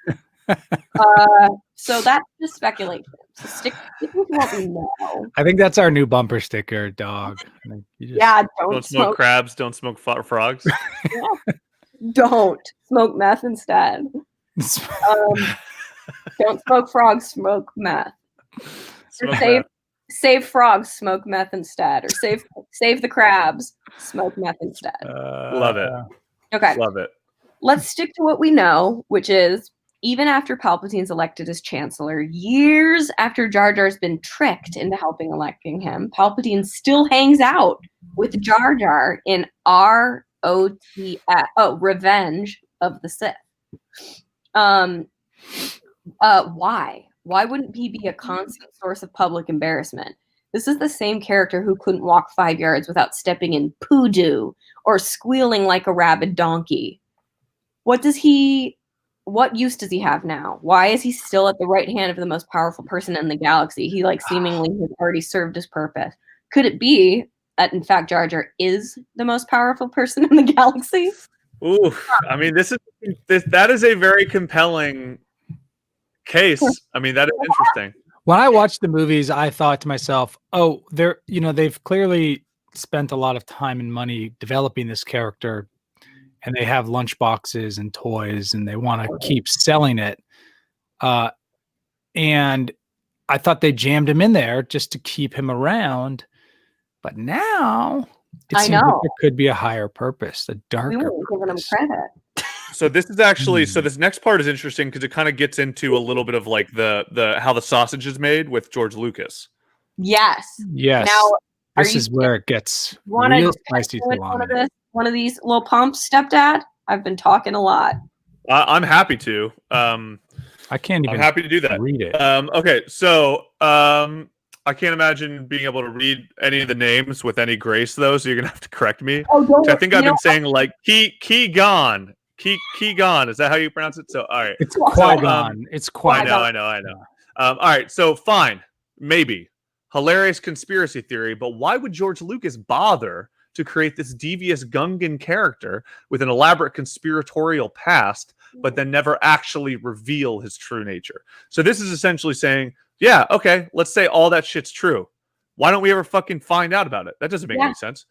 So that's just speculation. So stick with what we know. I think that's our new bumper sticker, dog. Don't smoke crabs. Don't smoke frogs. Don't smoke meth instead. Don't smoke frogs. Smoke meth. Save frogs, smoke meth instead, or save the crabs, smoke meth instead. Love it. Okay. Love it. Let's stick to what we know, which is even after Palpatine's elected as Chancellor, years after Jar Jar's been tricked into electing him, Palpatine still hangs out with Jar Jar in Revenge of the Sith. Why? Why wouldn't he be a constant source of public embarrassment? This is the same character who couldn't walk 5 yards without stepping in poo-doo or squealing like a rabid donkey. What use does he have now? Why is he still at the right hand of the most powerful person in the galaxy? He seemingly has already served his purpose. Could it be that in fact Jar Jar is the most powerful person in the galaxy? Ooh, I mean, that is a very compelling case. I mean, that is interesting. When I watched the movies, I thought to myself, "Oh, they've clearly spent a lot of time and money developing this character, and they have lunch boxes and toys, and they want to keep selling it." And I thought they jammed him in there just to keep him around. But now it seems like there could be a higher purpose, a darker. We weren't giving him credit. So this is actually this next part is interesting because it kind of gets into a little bit of like the how the sausage is made with George Lucas. Yes. Now this is where it gets real spicy. One of these little pumps, stepdad. I've been talking a lot. I'm happy to. I can't even. I'm happy to do that. Read it. Okay, so I can't imagine being able to read any of the names with any grace, though. So you're gonna have to correct me. I think I've been saying like Qui-Gon. Qui-Gon. Is that how you pronounce it? So all right, it's Qui-Gon. It's Qui-Gon. I know. All right, so fine, maybe hilarious conspiracy theory, but why would George Lucas bother to create this devious Gungan character with an elaborate conspiratorial past, but then never actually reveal his true nature? So this is essentially saying, yeah, okay, let's say all that shit's true. Why don't we ever fucking find out about it? That doesn't make any sense.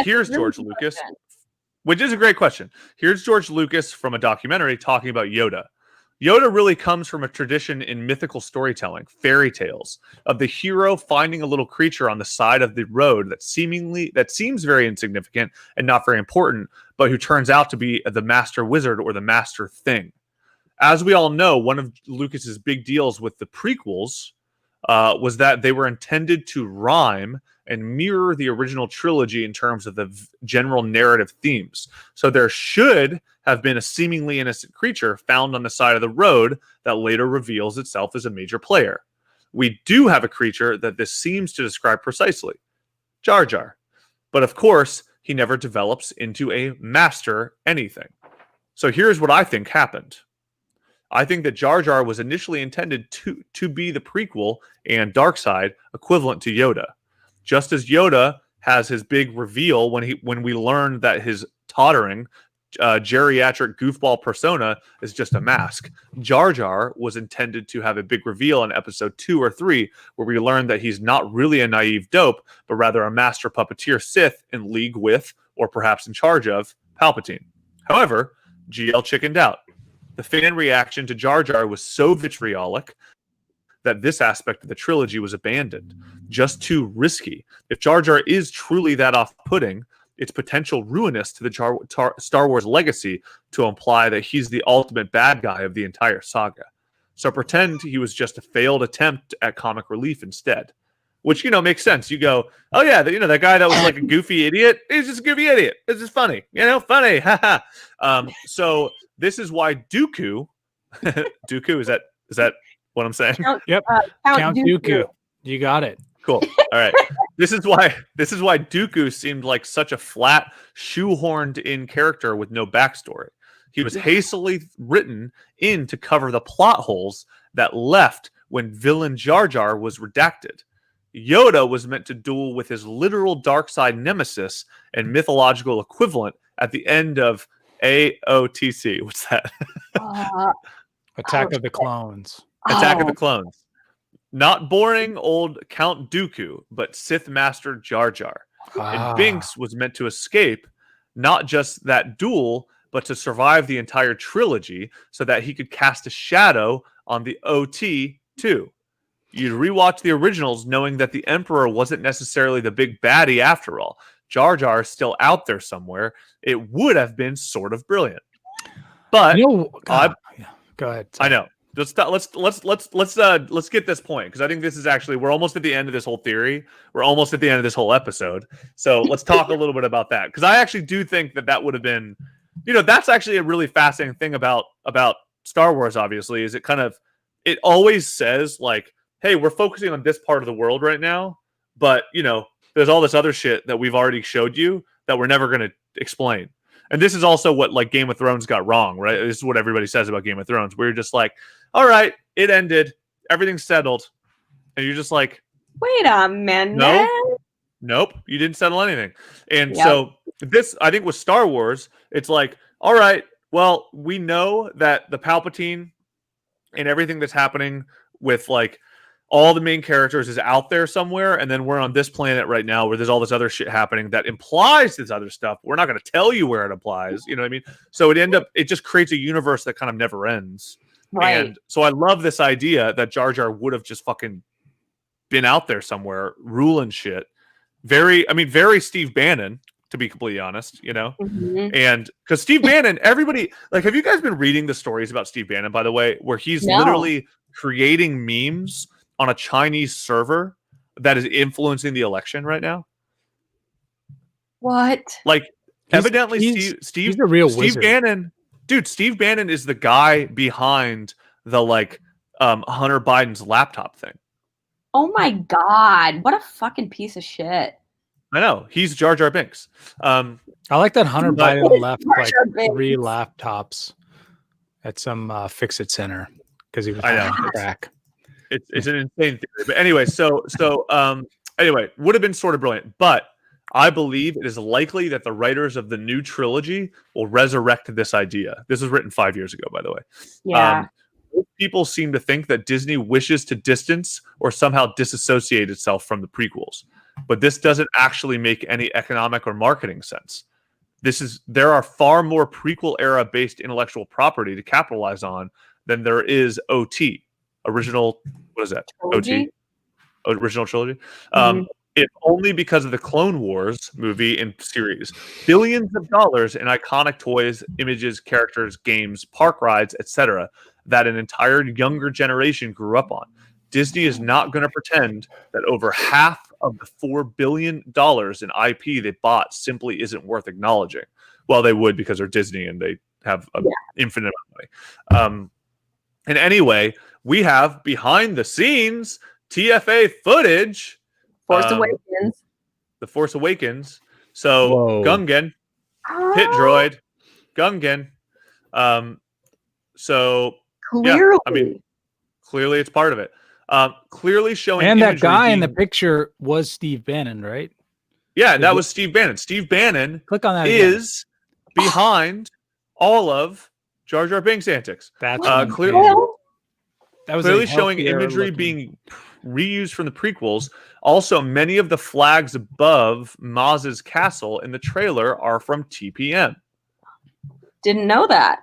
Here's George Lucas, which is a great question. Here's George Lucas from a documentary talking about Yoda. Yoda really comes from a tradition in mythical storytelling, fairy tales, of the hero finding a little creature on the side of the road that seems very insignificant and not very important, but who turns out to be the master wizard or the master thing. As we all know, one of Lucas's big deals with the prequels was that they were intended to rhyme and mirror the original trilogy in terms of the general narrative themes. So there should have been a seemingly innocent creature found on the side of the road that later reveals itself as a major player. We do have a creature that this seems to describe precisely, Jar Jar. But of course, he never develops into a master anything. So here's what I think happened. I think that Jar Jar was initially intended to be the prequel and dark side equivalent to Yoda. Just as Yoda has his big reveal when we learn that his tottering geriatric goofball persona is just a mask. Jar Jar was intended to have a big reveal in episode 2 or 3, where we learn that he's not really a naive dope, but rather a master puppeteer Sith in league with, or perhaps in charge of, Palpatine. However, GL chickened out. The fan reaction to Jar Jar was so vitriolic that this aspect of the trilogy was abandoned. Just too risky. If Jar Jar is truly that off-putting, it's potential ruinous to the Star Wars legacy to imply that he's the ultimate bad guy of the entire saga. So pretend he was just a failed attempt at comic relief instead. Which, makes sense. You go, oh yeah, that guy that was like a goofy idiot, he's just a goofy idiot. It's just funny. Funny. Haha. So this is why Dooku, is that what I'm saying? Yep. Count Dooku. You got it. Cool. All right. This is why Dooku seemed like such a flat, shoehorned in character with no backstory. He was hastily written in to cover the plot holes that left when villain Jar Jar was redacted. Yoda was meant to duel with his literal dark side nemesis and mythological equivalent at the end of AOTC. What's that? Attack of the Clones. Attack of the Clones. Not boring old Count Dooku, but Sith Master Jar Jar. And Binks was meant to escape not just that duel, but to survive the entire trilogy so that he could cast a shadow on the OT too. You'd rewatch the originals knowing that the Emperor wasn't necessarily the big baddie after all. Jar Jar is still out there somewhere. It would have been sort of brilliant. But go ahead. I know. Let's get this point, because I think this is actually, we're almost at the end of this whole theory. We're almost at the end of this whole episode. So let's talk a little bit about that, because I actually do think that would have been, that's actually a really fascinating thing about Star Wars. Obviously, is it always says like, hey, we're focusing on this part of the world right now, but there's all this other shit that we've already showed you that we're never going to explain. And this is also what like Game of Thrones got wrong, right? This is what everybody says about Game of Thrones. We're just like, all right, it ended, everything's settled, and you're just like, wait a minute. Nope, you didn't settle anything. And so this, I think, with Star Wars, it's like, all right, well, we know that the Palpatine and everything that's happening with like all the main characters is out there somewhere, and then we're on this planet right now where there's all this other shit happening that implies this other stuff. We're not going to tell you where it applies, you know what I mean? So it just creates a universe that kind of never ends. Right. And so I love this idea that Jar Jar would have just fucking been out there somewhere ruling shit. Very Steve Bannon, to be completely honest, Mm-hmm. And because Steve Bannon, everybody, like, have you guys been reading the stories about Steve Bannon, by the way, where he's literally creating memes on a Chinese server that is influencing the election right now? What? Like, evidently he's a real Steve wizard. Bannon, dude, Steve Bannon is the guy behind the Hunter Biden's laptop thing. Oh my God. What a fucking piece of shit. I know. He's Jar Jar Binks. I like that Hunter Biden left Jar like Jar Binks. 3 laptops at some fix-it center because he was I know. on crack. It's an insane theory. But anyway, so would have been sort of brilliant. But I believe it is likely that the writers of the new trilogy will resurrect this idea. This was written 5 years ago, by the way. Yeah. People seem to think that Disney wishes to distance or somehow disassociate itself from the prequels. But this doesn't actually make any economic or marketing sense. There are far more prequel era based intellectual property to capitalize on than there is OT, original. What is that? Trilogy? OT, original trilogy. Mhm. If only because of the Clone Wars movie and series. Billions of dollars in iconic toys, images, characters, games, park rides, etc., that an entire younger generation grew up on. Disney is not going to pretend that over half of the $4 billion in IP they bought simply isn't worth acknowledging. Well, they would because they're Disney and they have an infinite amount of money. And anyway, we have behind the scenes TFA footage. Force Awakens. The Force Awakens. So Whoa. Gungan, Pit Droid, Gungan. So Clearly. I mean, clearly it's part of it. Clearly showing. And that guy in the picture was Steve Bannon, right? Yeah, that was Steve Bannon. Steve Bannon click on that is behind all of Jar Jar Binks' antics. That's clearly that was clearly showing imagery being reused from the prequels. Also, many of the flags above Maz's castle in the trailer are from TPM. Didn't know that.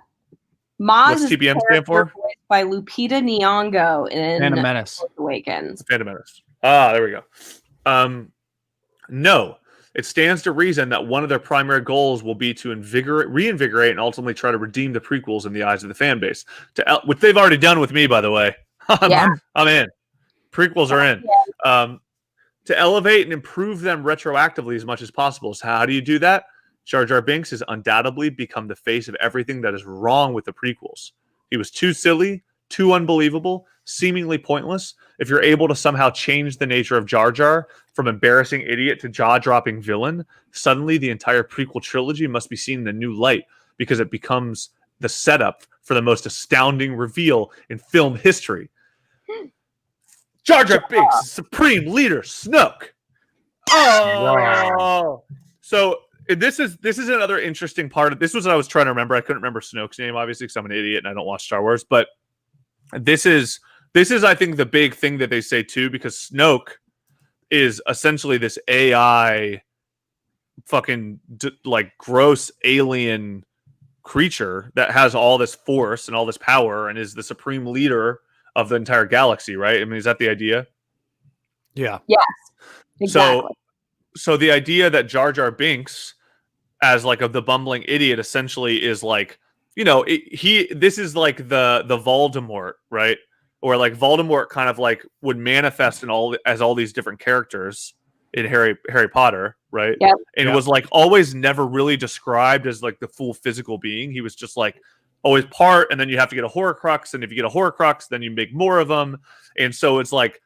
Maz What's TPM stand for? Voiced by Lupita Nyong'o in Phantom Menace. Force Awakens. Phantom Menace. Ah, there we go. No, it stands to reason that one of their primary goals will be to reinvigorate, and ultimately try to redeem the prequels in the eyes of the fan base. Which they've already done with me, by the way. I'm in. Prequels are in. To elevate and improve them retroactively as much as possible. So how do you do that? Jar Jar Binks has undoubtedly become the face of everything that is wrong with the prequels. He was too silly, too unbelievable, seemingly pointless. If you're able to somehow change the nature of Jar Jar from embarrassing idiot to jaw-dropping villain, suddenly the entire prequel trilogy must be seen in a new light, because it becomes the setup for the most astounding reveal in film history. Jar Jar Binks, Supreme Leader Snoke. Oh, so this is another interesting part of this. Was what I was trying to remember. I couldn't remember Snoke's name, obviously, because I'm an idiot and I don't watch Star Wars. But this is I think the big thing that they say too, because Snoke is essentially this AI, fucking like gross alien creature that has all this force and all this power and is the supreme leader of the entire galaxy, right? I mean, is that the idea? Yeah. Yes. Exactly. So the idea that Jar Jar Binks, as like the bumbling idiot, essentially is like, this is like the Voldemort, right? Or like Voldemort kind of like would manifest in all these different characters in Harry Potter, right? Yep. And it was like always never really described as like the full physical being. He was just like always part, and then you have to get a Horcrux, and if you get a Horcrux, then you make more of them. And so it's like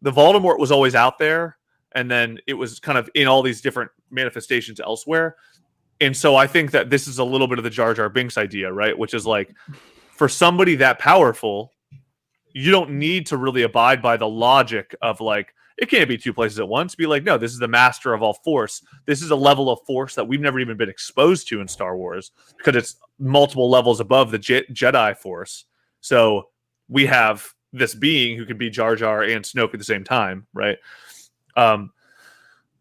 the Voldemort was always out there, and then it was kind of in all these different manifestations elsewhere. And so I think that this is a little bit of the Jar Jar Binks idea, right? Which is like, for somebody that powerful, you don't need to really abide by the logic of like, it can't be two places at once. Be like, no, this is the master of all force. This is a level of force that we've never even been exposed to in Star Wars, because it's multiple levels above the Jedi force. So we have this being who can be Jar Jar and Snoke at the same time, right?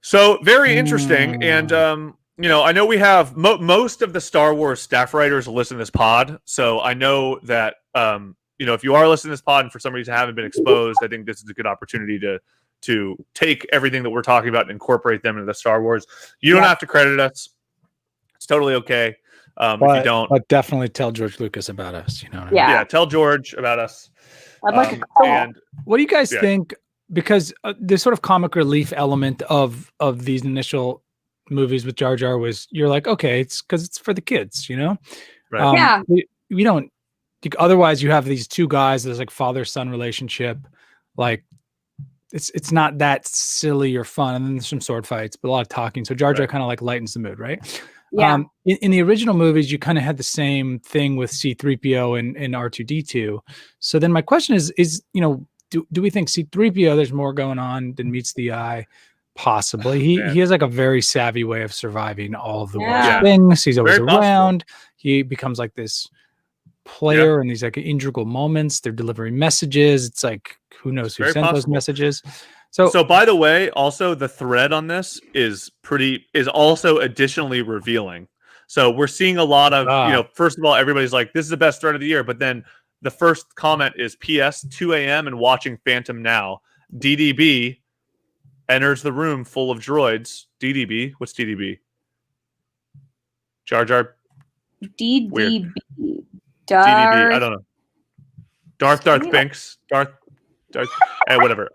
So very interesting. And, I know we have most of the Star Wars staff writers listen to this pod. So I know that, if you are listening to this pod and for some reason haven't been exposed, I think this is a good opportunity to take everything that we're talking about and incorporate them into the Star Wars. You don't have to credit us. It's totally okay. If you don't. But definitely tell George Lucas about us. Yeah, tell George about us. I'd like a call. And what do you guys think? Because the sort of comic relief element of these initial movies with Jar Jar was, you're like, okay, it's because it's for the kids, Right. We don't. Otherwise, you have these two guys. There's like father-son relationship. Like, it's not that silly or fun, and then there's some sword fights, but a lot of talking. So Jar Jar kind of like lightens the mood, right? Yeah. In the original movies, you kind of had the same thing with C-3PO and R2-D2. So then my question is do we think C-3PO, there's more going on than meets the eye? Possibly. He has like a very savvy way of surviving all of the worst things. He's always around. He becomes like this player in these like integral moments. They're delivering messages. It's like, who knows who sent those messages. So by the way, also the thread on this is also additionally revealing. So we're seeing a lot of, first of all, everybody's like, this is the best thread of the year. But then the first comment is P.S. 2 a.m. and watching Phantom now. DDB enters the room full of droids. DDB? What's DDB? Jar Jar? DDB. Weird. DDB. I don't know. Darth Binks. Darth whatever.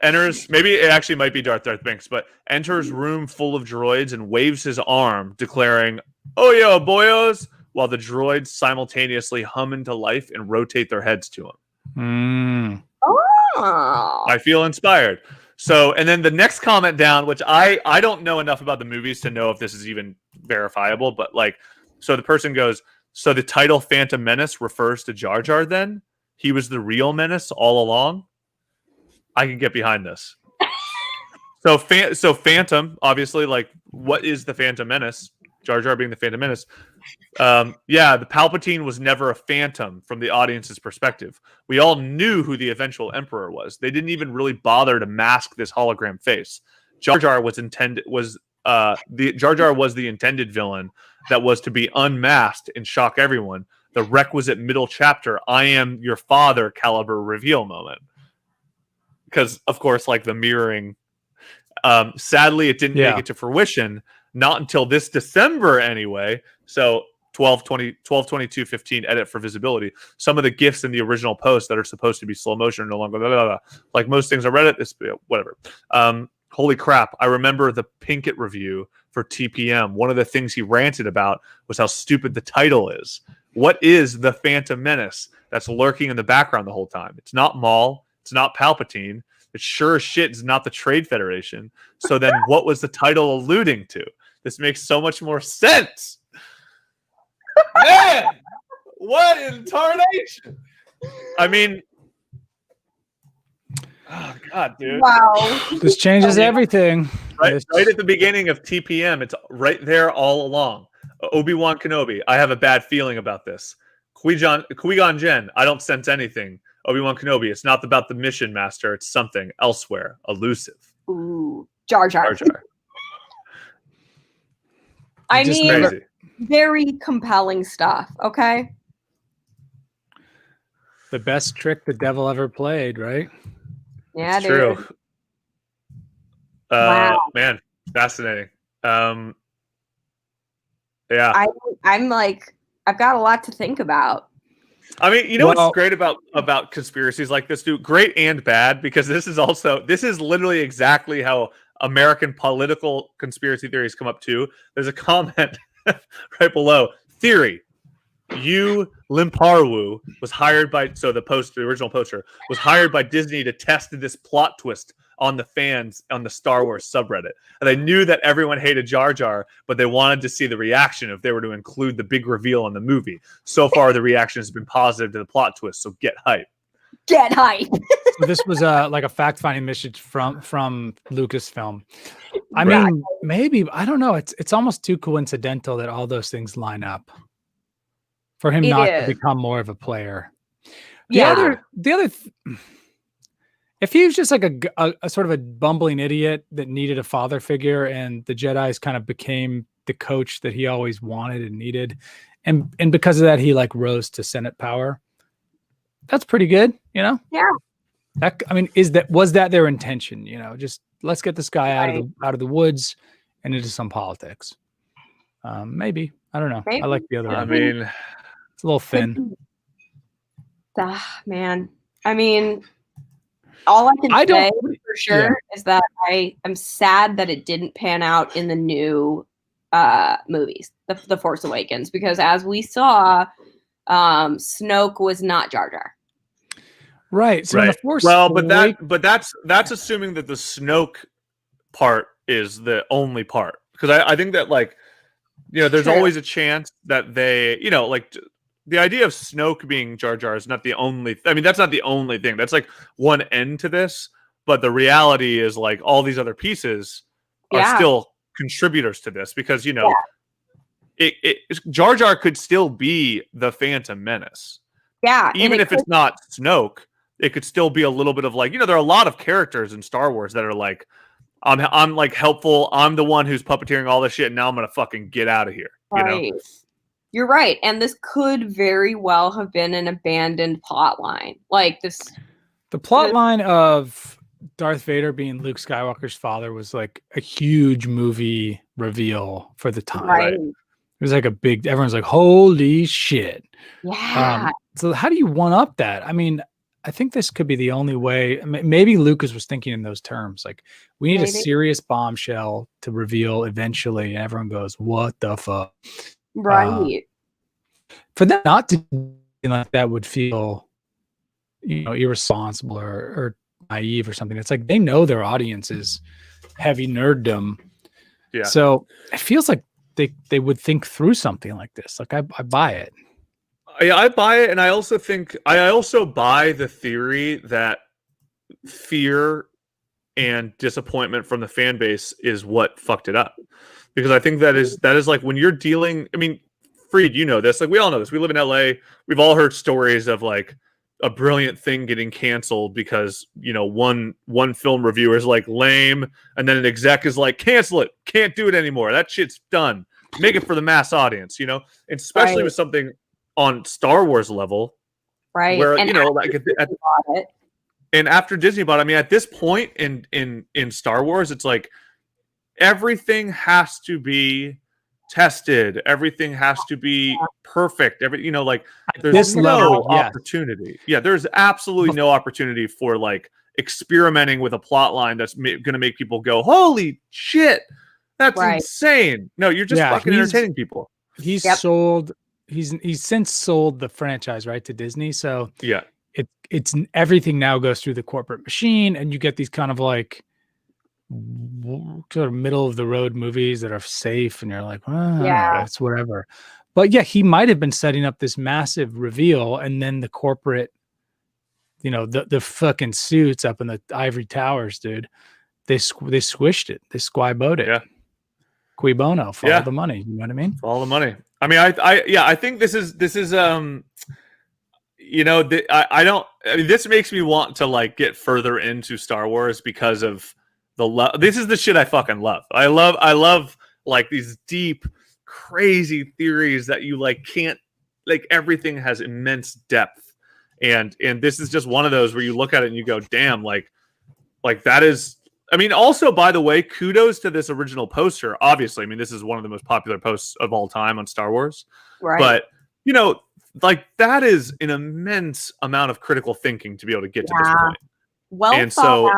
Enters. Maybe it actually might be Darth Binks, but enters room full of droids and waves his arm, declaring, "Oh yo, boyos!" while the droids simultaneously hum into life and rotate their heads to him. Oh. I feel inspired. So, and then the next comment down, which I don't know enough about the movies to know if this is even verifiable, but like, so the person goes, so the title Phantom Menace refers to Jar Jar then? He was the real menace all along? I can get behind this. So Phantom, obviously, like, what is the Phantom Menace? Jar Jar being the Phantom Menace. Yeah, the Palpatine was never a phantom from the audience's perspective. We all knew who the eventual Emperor was. They didn't even really bother to mask this hologram face. Jar Jar was the intended villain that was to be unmasked and shock everyone. The requisite middle chapter, I am your father caliber reveal moment. Because, of course, like the mirroring. Sadly, it didn't make it to fruition. Not until this December, anyway. So 12/22/15 edit for visibility. Some of the GIFs in the original post that are supposed to be slow motion are no longer blah, blah, blah. Like most things I Reddit. This whatever. Holy crap! I remember the Pinkett review for TPM. One of the things he ranted about was how stupid the title is. What is the Phantom Menace that's lurking in the background the whole time? It's not Maul. It's not Palpatine. It sure as shit is not the Trade Federation. So then what was the title alluding to? This makes so much more sense. Man, what in tarnation? I mean, oh God, dude. Wow. This changes everything. Right at the beginning of TPM, it's right there all along. Obi-Wan Kenobi, I have a bad feeling about this. Qui-Gon Jinn, I don't sense anything. Obi-Wan Kenobi, it's not about the mission, Master. It's something elsewhere, elusive. Ooh, Jar Jar. Jar Jar. I mean, crazy. Very compelling stuff. Okay. The best trick the devil ever played, right? Yeah, it's dude. True. Wow. Man, fascinating. Yeah. I'm like, I've got a lot to think about. I mean, you know what's great about conspiracies like this, dude? Great and bad, because this is literally exactly how American political conspiracy theories come up too. There's a comment right below. Theory. Limparwu was hired by the original poster was hired by Disney to test this plot twist on the fans on the Star Wars subreddit. And they knew that everyone hated Jar Jar, but they wanted to see the reaction if they were to include the big reveal in the movie. So far, the reaction has been positive to the plot twist, so get hype. Get hype. So this was like a fact-finding mission from Lucasfilm. I mean, maybe, I don't know. It's almost too coincidental that all those things line up for him to become more of a player. The other if he was just like a sort of a bumbling idiot that needed a father figure, and the Jedis kind of became the coach that he always wanted and needed, and because of that, he like rose to Senate power. That's pretty good, you know? Yeah. Was that their intention? You know, just let's get this guy out of the woods and into some politics. Maybe. I don't know. Maybe. I like the other one. I mean, it's a little thin. Man. I mean, all I can say for sure is that I am sad that it didn't pan out in the new movies, the Force Awakens, because as we saw, Snoke was not Jar Jar. Right. So right. The Force but that's assuming that the Snoke part is the only part, because I think that, like, you know, there's always a chance that they, you know, like the idea of Snoke being Jar Jar is not the only. I mean, that's not the only thing. That's like one end to this, but the reality is like all these other pieces are still contributors to this, because, you know, Jar Jar could still be the Phantom Menace. Yeah, even if it's not Snoke, it could still be a little bit of, like, you know, there are a lot of characters in Star Wars that are like, I'm like helpful. I'm the one who's puppeteering all this shit, and now I'm gonna fucking get out of here. You know? You're right, and this could very well have been an abandoned plot line. Like this, the plot line of Darth Vader being Luke Skywalker's father was like a huge movie reveal for the time. right? It was like a big. Everyone's like, "Holy shit!" Yeah. So how do you one up that? I mean, I think this could be the only way. Maybe Lucas was thinking in those terms. Like, we need a serious bombshell to reveal eventually, and everyone goes, "What the fuck?" Right. For them not to do like that would feel, irresponsible or naive or something. It's like they know their audience is heavy nerddom. Yeah. So it feels like they would think through something like this. Like I buy it. Yeah, I buy it, and I also buy the theory that fear and disappointment from the fan base is what fucked it up. Because I think that is like when you're dealing. I mean, Freed, you know this. Like we all know this. We live in LA. We've all heard stories of like a brilliant thing getting canceled because one film reviewer is like lame, and then an exec is like cancel it, can't do it anymore. That shit's done. Make it for the mass audience, and especially with something on Star Wars level, right? Where and and after Disney bought it, I mean, at this point in Star Wars, it's like everything has to be tested, everything has to be perfect. There's no opportunity. Yeah, there's absolutely no opportunity for like experimenting with a plot line that's going to make people go, "Holy shit, that's insane!" No, you're just fucking entertaining people. He's sold. He's since sold the franchise right to Disney, so yeah, it's everything now goes through the corporate machine, and you get these kind of like sort of middle of the road movies that are safe, and you're like, it's whatever. But yeah, he might have been setting up this massive reveal, and then the corporate, the fucking suits up in the ivory towers, dude, they squished it, they squibboed it. Yeah. Cui bono for all the money. You know what I mean? For all the money. I mean, I think this is this makes me want to like get further into Star Wars because of the love. This is the shit I fucking love. I love like these deep, crazy theories that you like can't, like everything has immense depth. And this is just one of those where you look at it and you go, damn, like that is. I mean, also, by the way, kudos to this original poster. Obviously, I mean, this is one of the most popular posts of all time on Star Wars. Right. But, like that is an immense amount of critical thinking to be able to get to this point. Well thought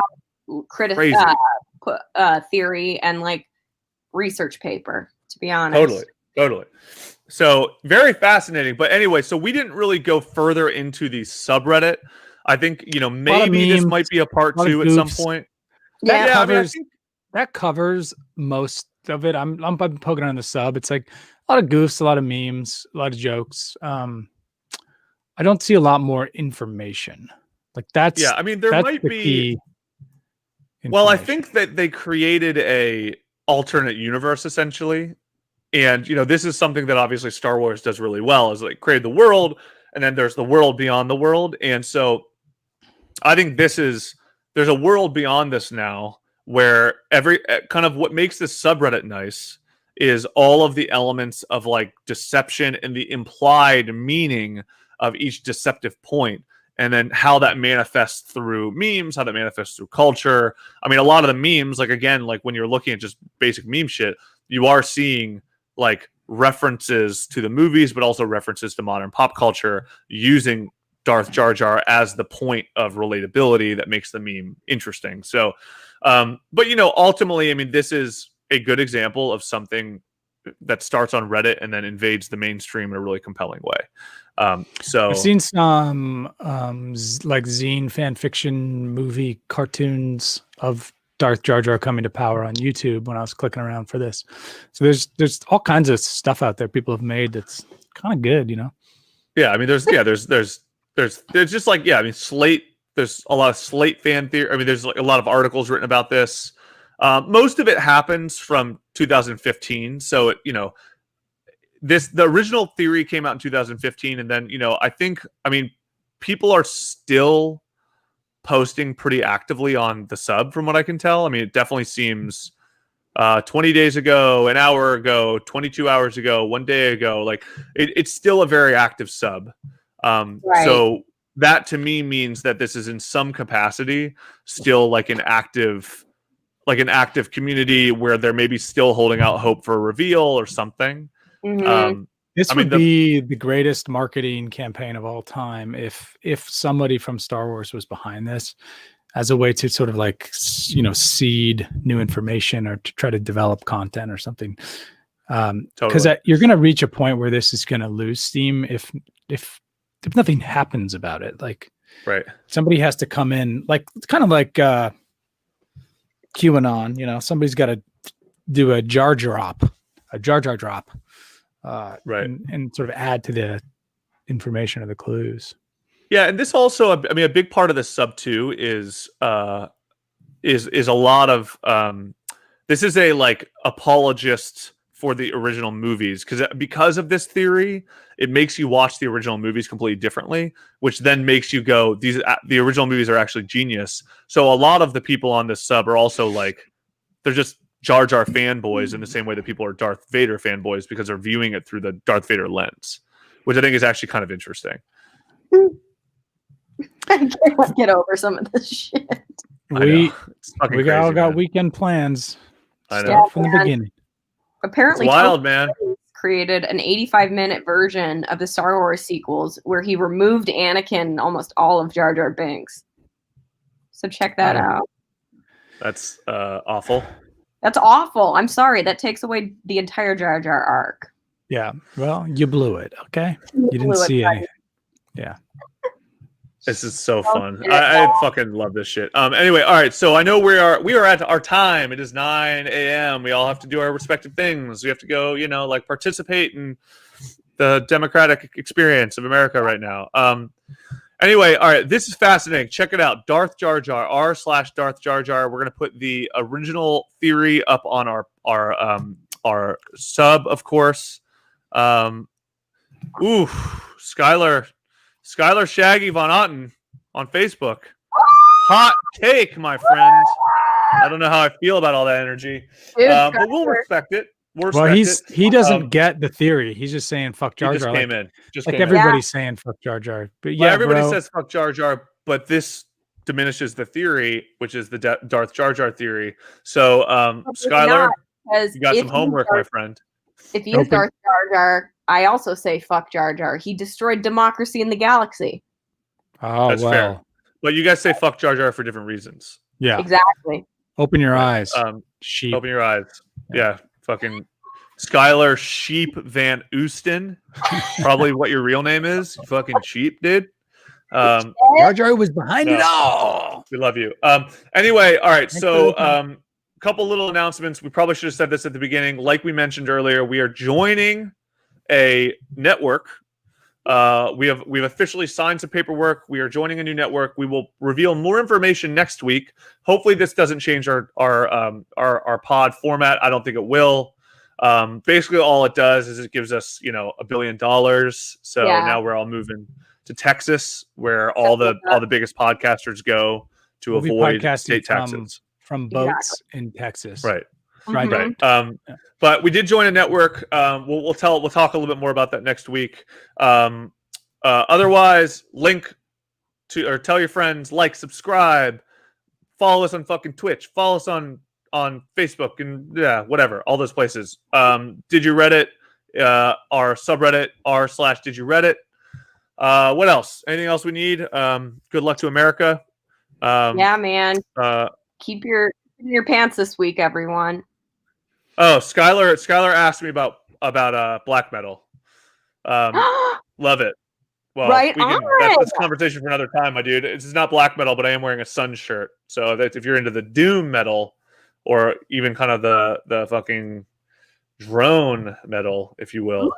out theory and like research paper, to be honest. Totally. So very fascinating. But anyway, so we didn't really go further into the subreddit. I think, maybe this might be a part 2 at some point. That covers most of it. I'm poking on the sub. It's like a lot of goofs, a lot of memes, a lot of jokes. I don't see a lot more information. Like that's I mean, there might be. Well, I think that they created a alternate universe essentially, and this is something that obviously Star Wars does really well. Is like create the world, and then there's the world beyond the world, and so I think there's a world beyond this now where every kind of what makes this subreddit nice is all of the elements of like deception and the implied meaning of each deceptive point, and then how that manifests through memes, how that manifests through culture. I mean, a lot of the memes, like again, like when you're looking at just basic meme shit, you are seeing like references to the movies, but also references to modern pop culture using Darth Jar Jar as the point of relatability that makes the meme interesting. So, but ultimately, I mean, this is a good example of something that starts on Reddit and then invades the mainstream in a really compelling way. So I've seen some like zine fan fiction movie cartoons of Darth Jar Jar coming to power on YouTube when I was clicking around for this. So there's all kinds of stuff out there people have made that's kind of good, Yeah, I mean, there's just like, I mean, Slate, there's a lot of Slate fan theory. I mean, there's like a lot of articles written about this. Most of it happens from 2015. So, the original theory came out in 2015. And then, I mean, people are still posting pretty actively on the sub from what I can tell. I mean, it definitely seems 20 days ago, an hour ago, 22 hours ago, 1 day ago. Like it's still a very active sub. So that to me means that this is in some capacity still like an active community where they're maybe still holding out hope for a reveal or something. This would be the greatest marketing campaign of all time if somebody from Star Wars was behind this as a way to sort of like, seed new information or to try to develop content or something. Because you're going to reach a point where this is going to lose steam if nothing happens about it. Like, somebody has to come in, like it's kind of like QAnon. Somebody's got to do a Jar Jar drop. And sort of add to the information or the clues. Yeah, and this also, I mean, a big part of this sub too is a lot of this is a like apologist for the original movies because of this theory, it makes you watch the original movies completely differently, which then makes you go, the original movies are actually genius. So a lot of the people on this sub are also like, they're just Jar Jar fanboys in the same way that people are Darth Vader fanboys because they're viewing it through the Darth Vader lens, which I think is actually kind of interesting. I can't get over some of this shit. We all got weekend plans. I know from the beginning. Apparently, it's wild, man. Created an 85-minute version of the Star Wars sequels where he removed Anakin and almost all of Jar Jar Binks. So check that out. That's awful. That's awful. I'm sorry. That takes away the entire Jar Jar arc. Yeah. Well, you blew it. Okay. You didn't see anything. Yeah. This is so fun. I fucking love this shit. Anyway, all right. So I know we are at our time. It is 9 a.m. We all have to do our respective things. We have to go, like participate in the democratic experience of America right now. Anyway, all right. This is fascinating. Check it out. Darth Jar Jar, r/Darth Jar Jar. We're gonna put the original theory up on our sub, of course. Skylar Shaggy Von Otten on Facebook. Hot take, my friends. I don't know how I feel about all that energy, but we'll respect it. He doesn't get the theory. He's just saying fuck Jar Jar. Everybody's saying fuck Jar Jar. But yeah, everybody says fuck Jar Jar, but this diminishes the theory, which is the Darth Jar Jar theory. So, Skylar, you got some homework, my friend. If he is Darth Jar Jar, I also say fuck Jar Jar. He destroyed democracy in the galaxy. Oh, that's fair. But you guys say fuck Jar Jar for different reasons. Yeah, exactly. Open your eyes. Sheep. Open your eyes. Yeah. Fucking Skylar Sheep Van Oosten. Probably what your real name is. You fucking sheep, dude. Jar Jar was behind it all. We love you. Anyway, all right. So, couple little announcements. We probably should have said this at the beginning. Like we mentioned earlier, we are joining a network. We've officially signed some paperwork. We are joining a new network. We will reveal more information next week. Hopefully, this doesn't change our pod format. I don't think it will. Basically, all it does is it gives us $1 billion. So now we're all moving to Texas, where all the biggest podcasters go to avoid state taxes from boats in Texas. Right. Mm-hmm. Right. But we did join a network. We'll talk a little bit more about that next week. Otherwise, link to or tell your friends, subscribe, follow us on fucking Twitch, follow us on Facebook, and whatever, all those places. Did you Reddit? Our subreddit r/Did You Reddit? What else? Anything else we need? Good luck to America. Yeah, man. Keep your pants this week, everyone. Oh, Skylar asked me about black metal. Love it. Well, that's this conversation for another time, my dude. It's not black metal, but I am wearing a Sun shirt. So that if you're into the doom metal, or even kind of the fucking drone metal, if you will,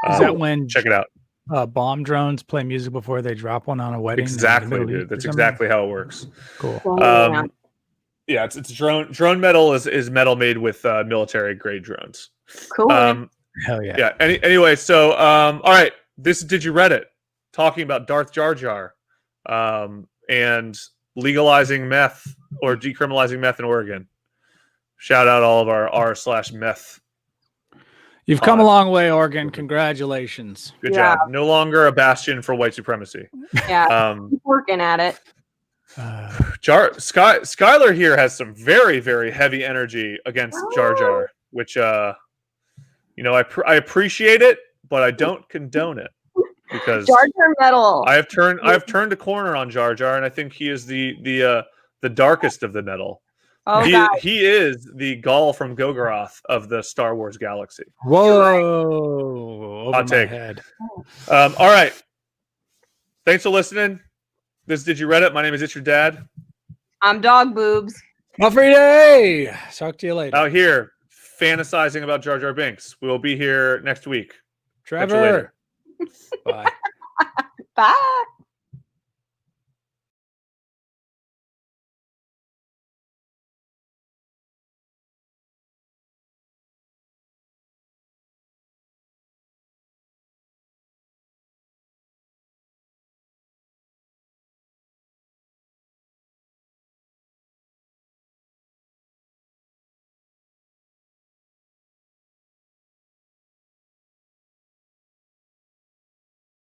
is that when check it out? Bomb drones play music before they drop one on a wedding. Exactly, dude. That's exactly how it works. Cool. Yeah, it's drone metal is metal made with military grade drones. Cool. Hell yeah. Yeah. Anyway, so all right, this is Did You Reddit talking about Darth Jar Jar, and legalizing meth or decriminalizing meth in Oregon. Shout out all of our r/meth. You've come a long way, Oregon. Congratulations. Good job. No longer a bastion for white supremacy. Yeah, keep working at it. Skylar here has some very, very heavy energy against Jar Jar, which I appreciate it, but I don't condone it because Jar Jar metal. I have turned a corner on Jar Jar, and I think he is the darkest of the metal. Oh, he is the Gaul from Golgoroth of the Star Wars galaxy. Whoa! Hot take. Head. All right. Thanks for listening. This is Did You Reddit? My name is It's Your Dad. I'm Dog Boobs. Free day. Talk to you later. Out here fantasizing about Jar Jar Binks. We'll be here next week. Trevor. Bye. Bye.